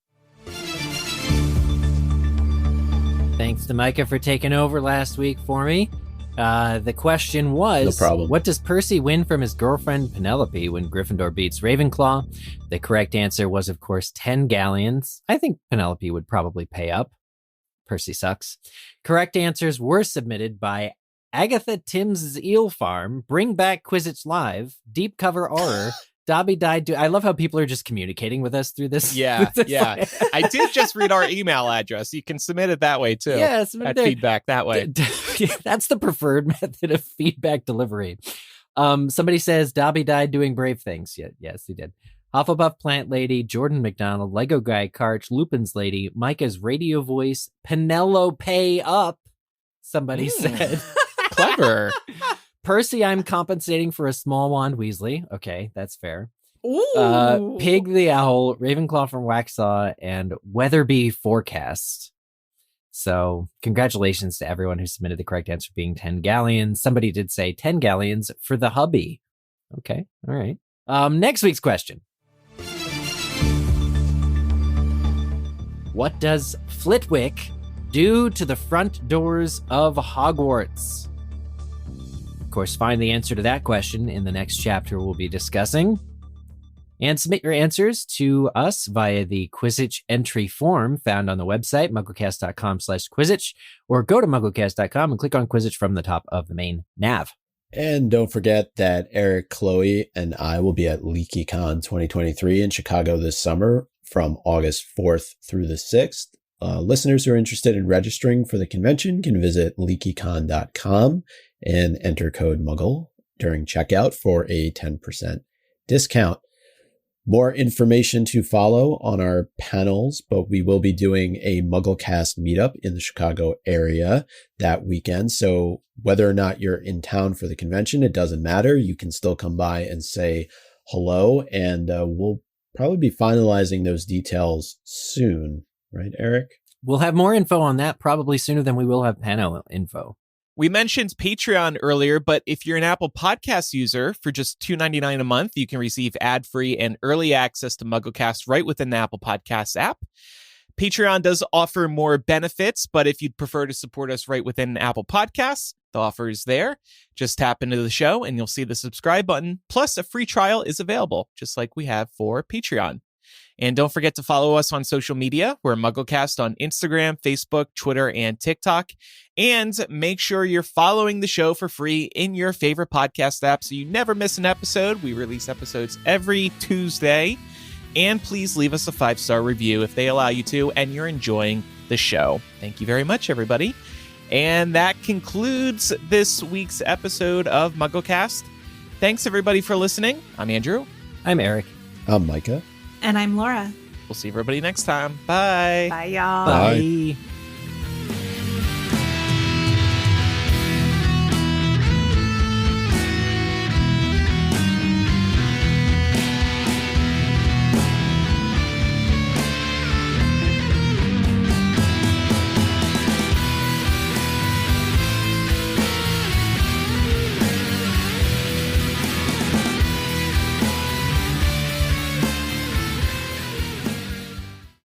Thanks to Micah for taking over last week for me. The question was, No problem. What does Percy win from his girlfriend Penelope when Gryffindor beats Ravenclaw? The correct answer was, of course, 10 galleons. I think Penelope would probably pay up. Percy sucks. Correct answers were submitted by Agatha Timms' Eel Farm, Bring Back Quizzitch Live, Deep Cover Horror, Dobby Died. I love how people are just communicating with us through this. Yeah, through this yeah. line. I did just read our email address. You can submit it that way, too. Yeah, submit That there. feedback that way. That's the preferred method of feedback delivery. Somebody says Dobby died doing brave things. Yeah, yes, he did. Hufflepuff Plant Lady, Jordan McDonald, Lego Guy Karch, Lupin's Lady, Micah's radio voice, Penelope up, somebody said. Clever. Percy, I'm compensating for a small wand Weasley. Okay, that's fair. Ooh. Pig the Owl, Ravenclaw from Waxhaw, and Weatherby Forecast. So congratulations to everyone who submitted the correct answer being 10 galleons. Somebody did say 10 galleons for the hubby. Okay, all right. Next week's question. What does Flitwick do to the front doors of Hogwarts? Of course, find the answer to that question in the next chapter we'll be discussing. And submit your answers to us via the Quizzitch entry form found on the website, mugglecast.com/Quizzitch, or go to mugglecast.com and click on Quizzitch from the top of the main nav. And don't forget that Eric, Chloe, and I will be at LeakyCon 2023 in Chicago this summer from August 4th through the 6th. Listeners who are interested in registering for the convention can visit leakycon.com and enter code MUGGLE during checkout for a 10% discount. More information to follow on our panels, but we will be doing a MuggleCast meetup in the Chicago area that weekend. So whether or not you're in town for the convention, it doesn't matter. You can still come by and say hello, and we'll probably be finalizing those details soon. Right, Eric? We'll have more info on that probably sooner than we will have panel info. We mentioned Patreon earlier, but if you're an Apple Podcast user, for just $2.99 a month, you can receive ad-free and early access to MuggleCast right within the Apple Podcasts app. Patreon does offer more benefits, but if you'd prefer to support us right within Apple Podcasts, the offer is there. Just tap into the show and you'll see the subscribe button. Plus, a free trial is available, just like we have for Patreon. And don't forget to follow us on social media. We're MuggleCast on Instagram, Facebook, Twitter, and TikTok. And make sure you're following the show for free in your favorite podcast app so you never miss an episode. We release episodes every Tuesday. And please leave us a 5-star review if they allow you to and you're enjoying the show. Thank you very much, everybody. And that concludes this week's episode of MuggleCast. Thanks, everybody, for listening. I'm Andrew. I'm Eric. I'm Micah. And I'm Laura. We'll see everybody next time. Bye. Bye, y'all. Bye. Bye.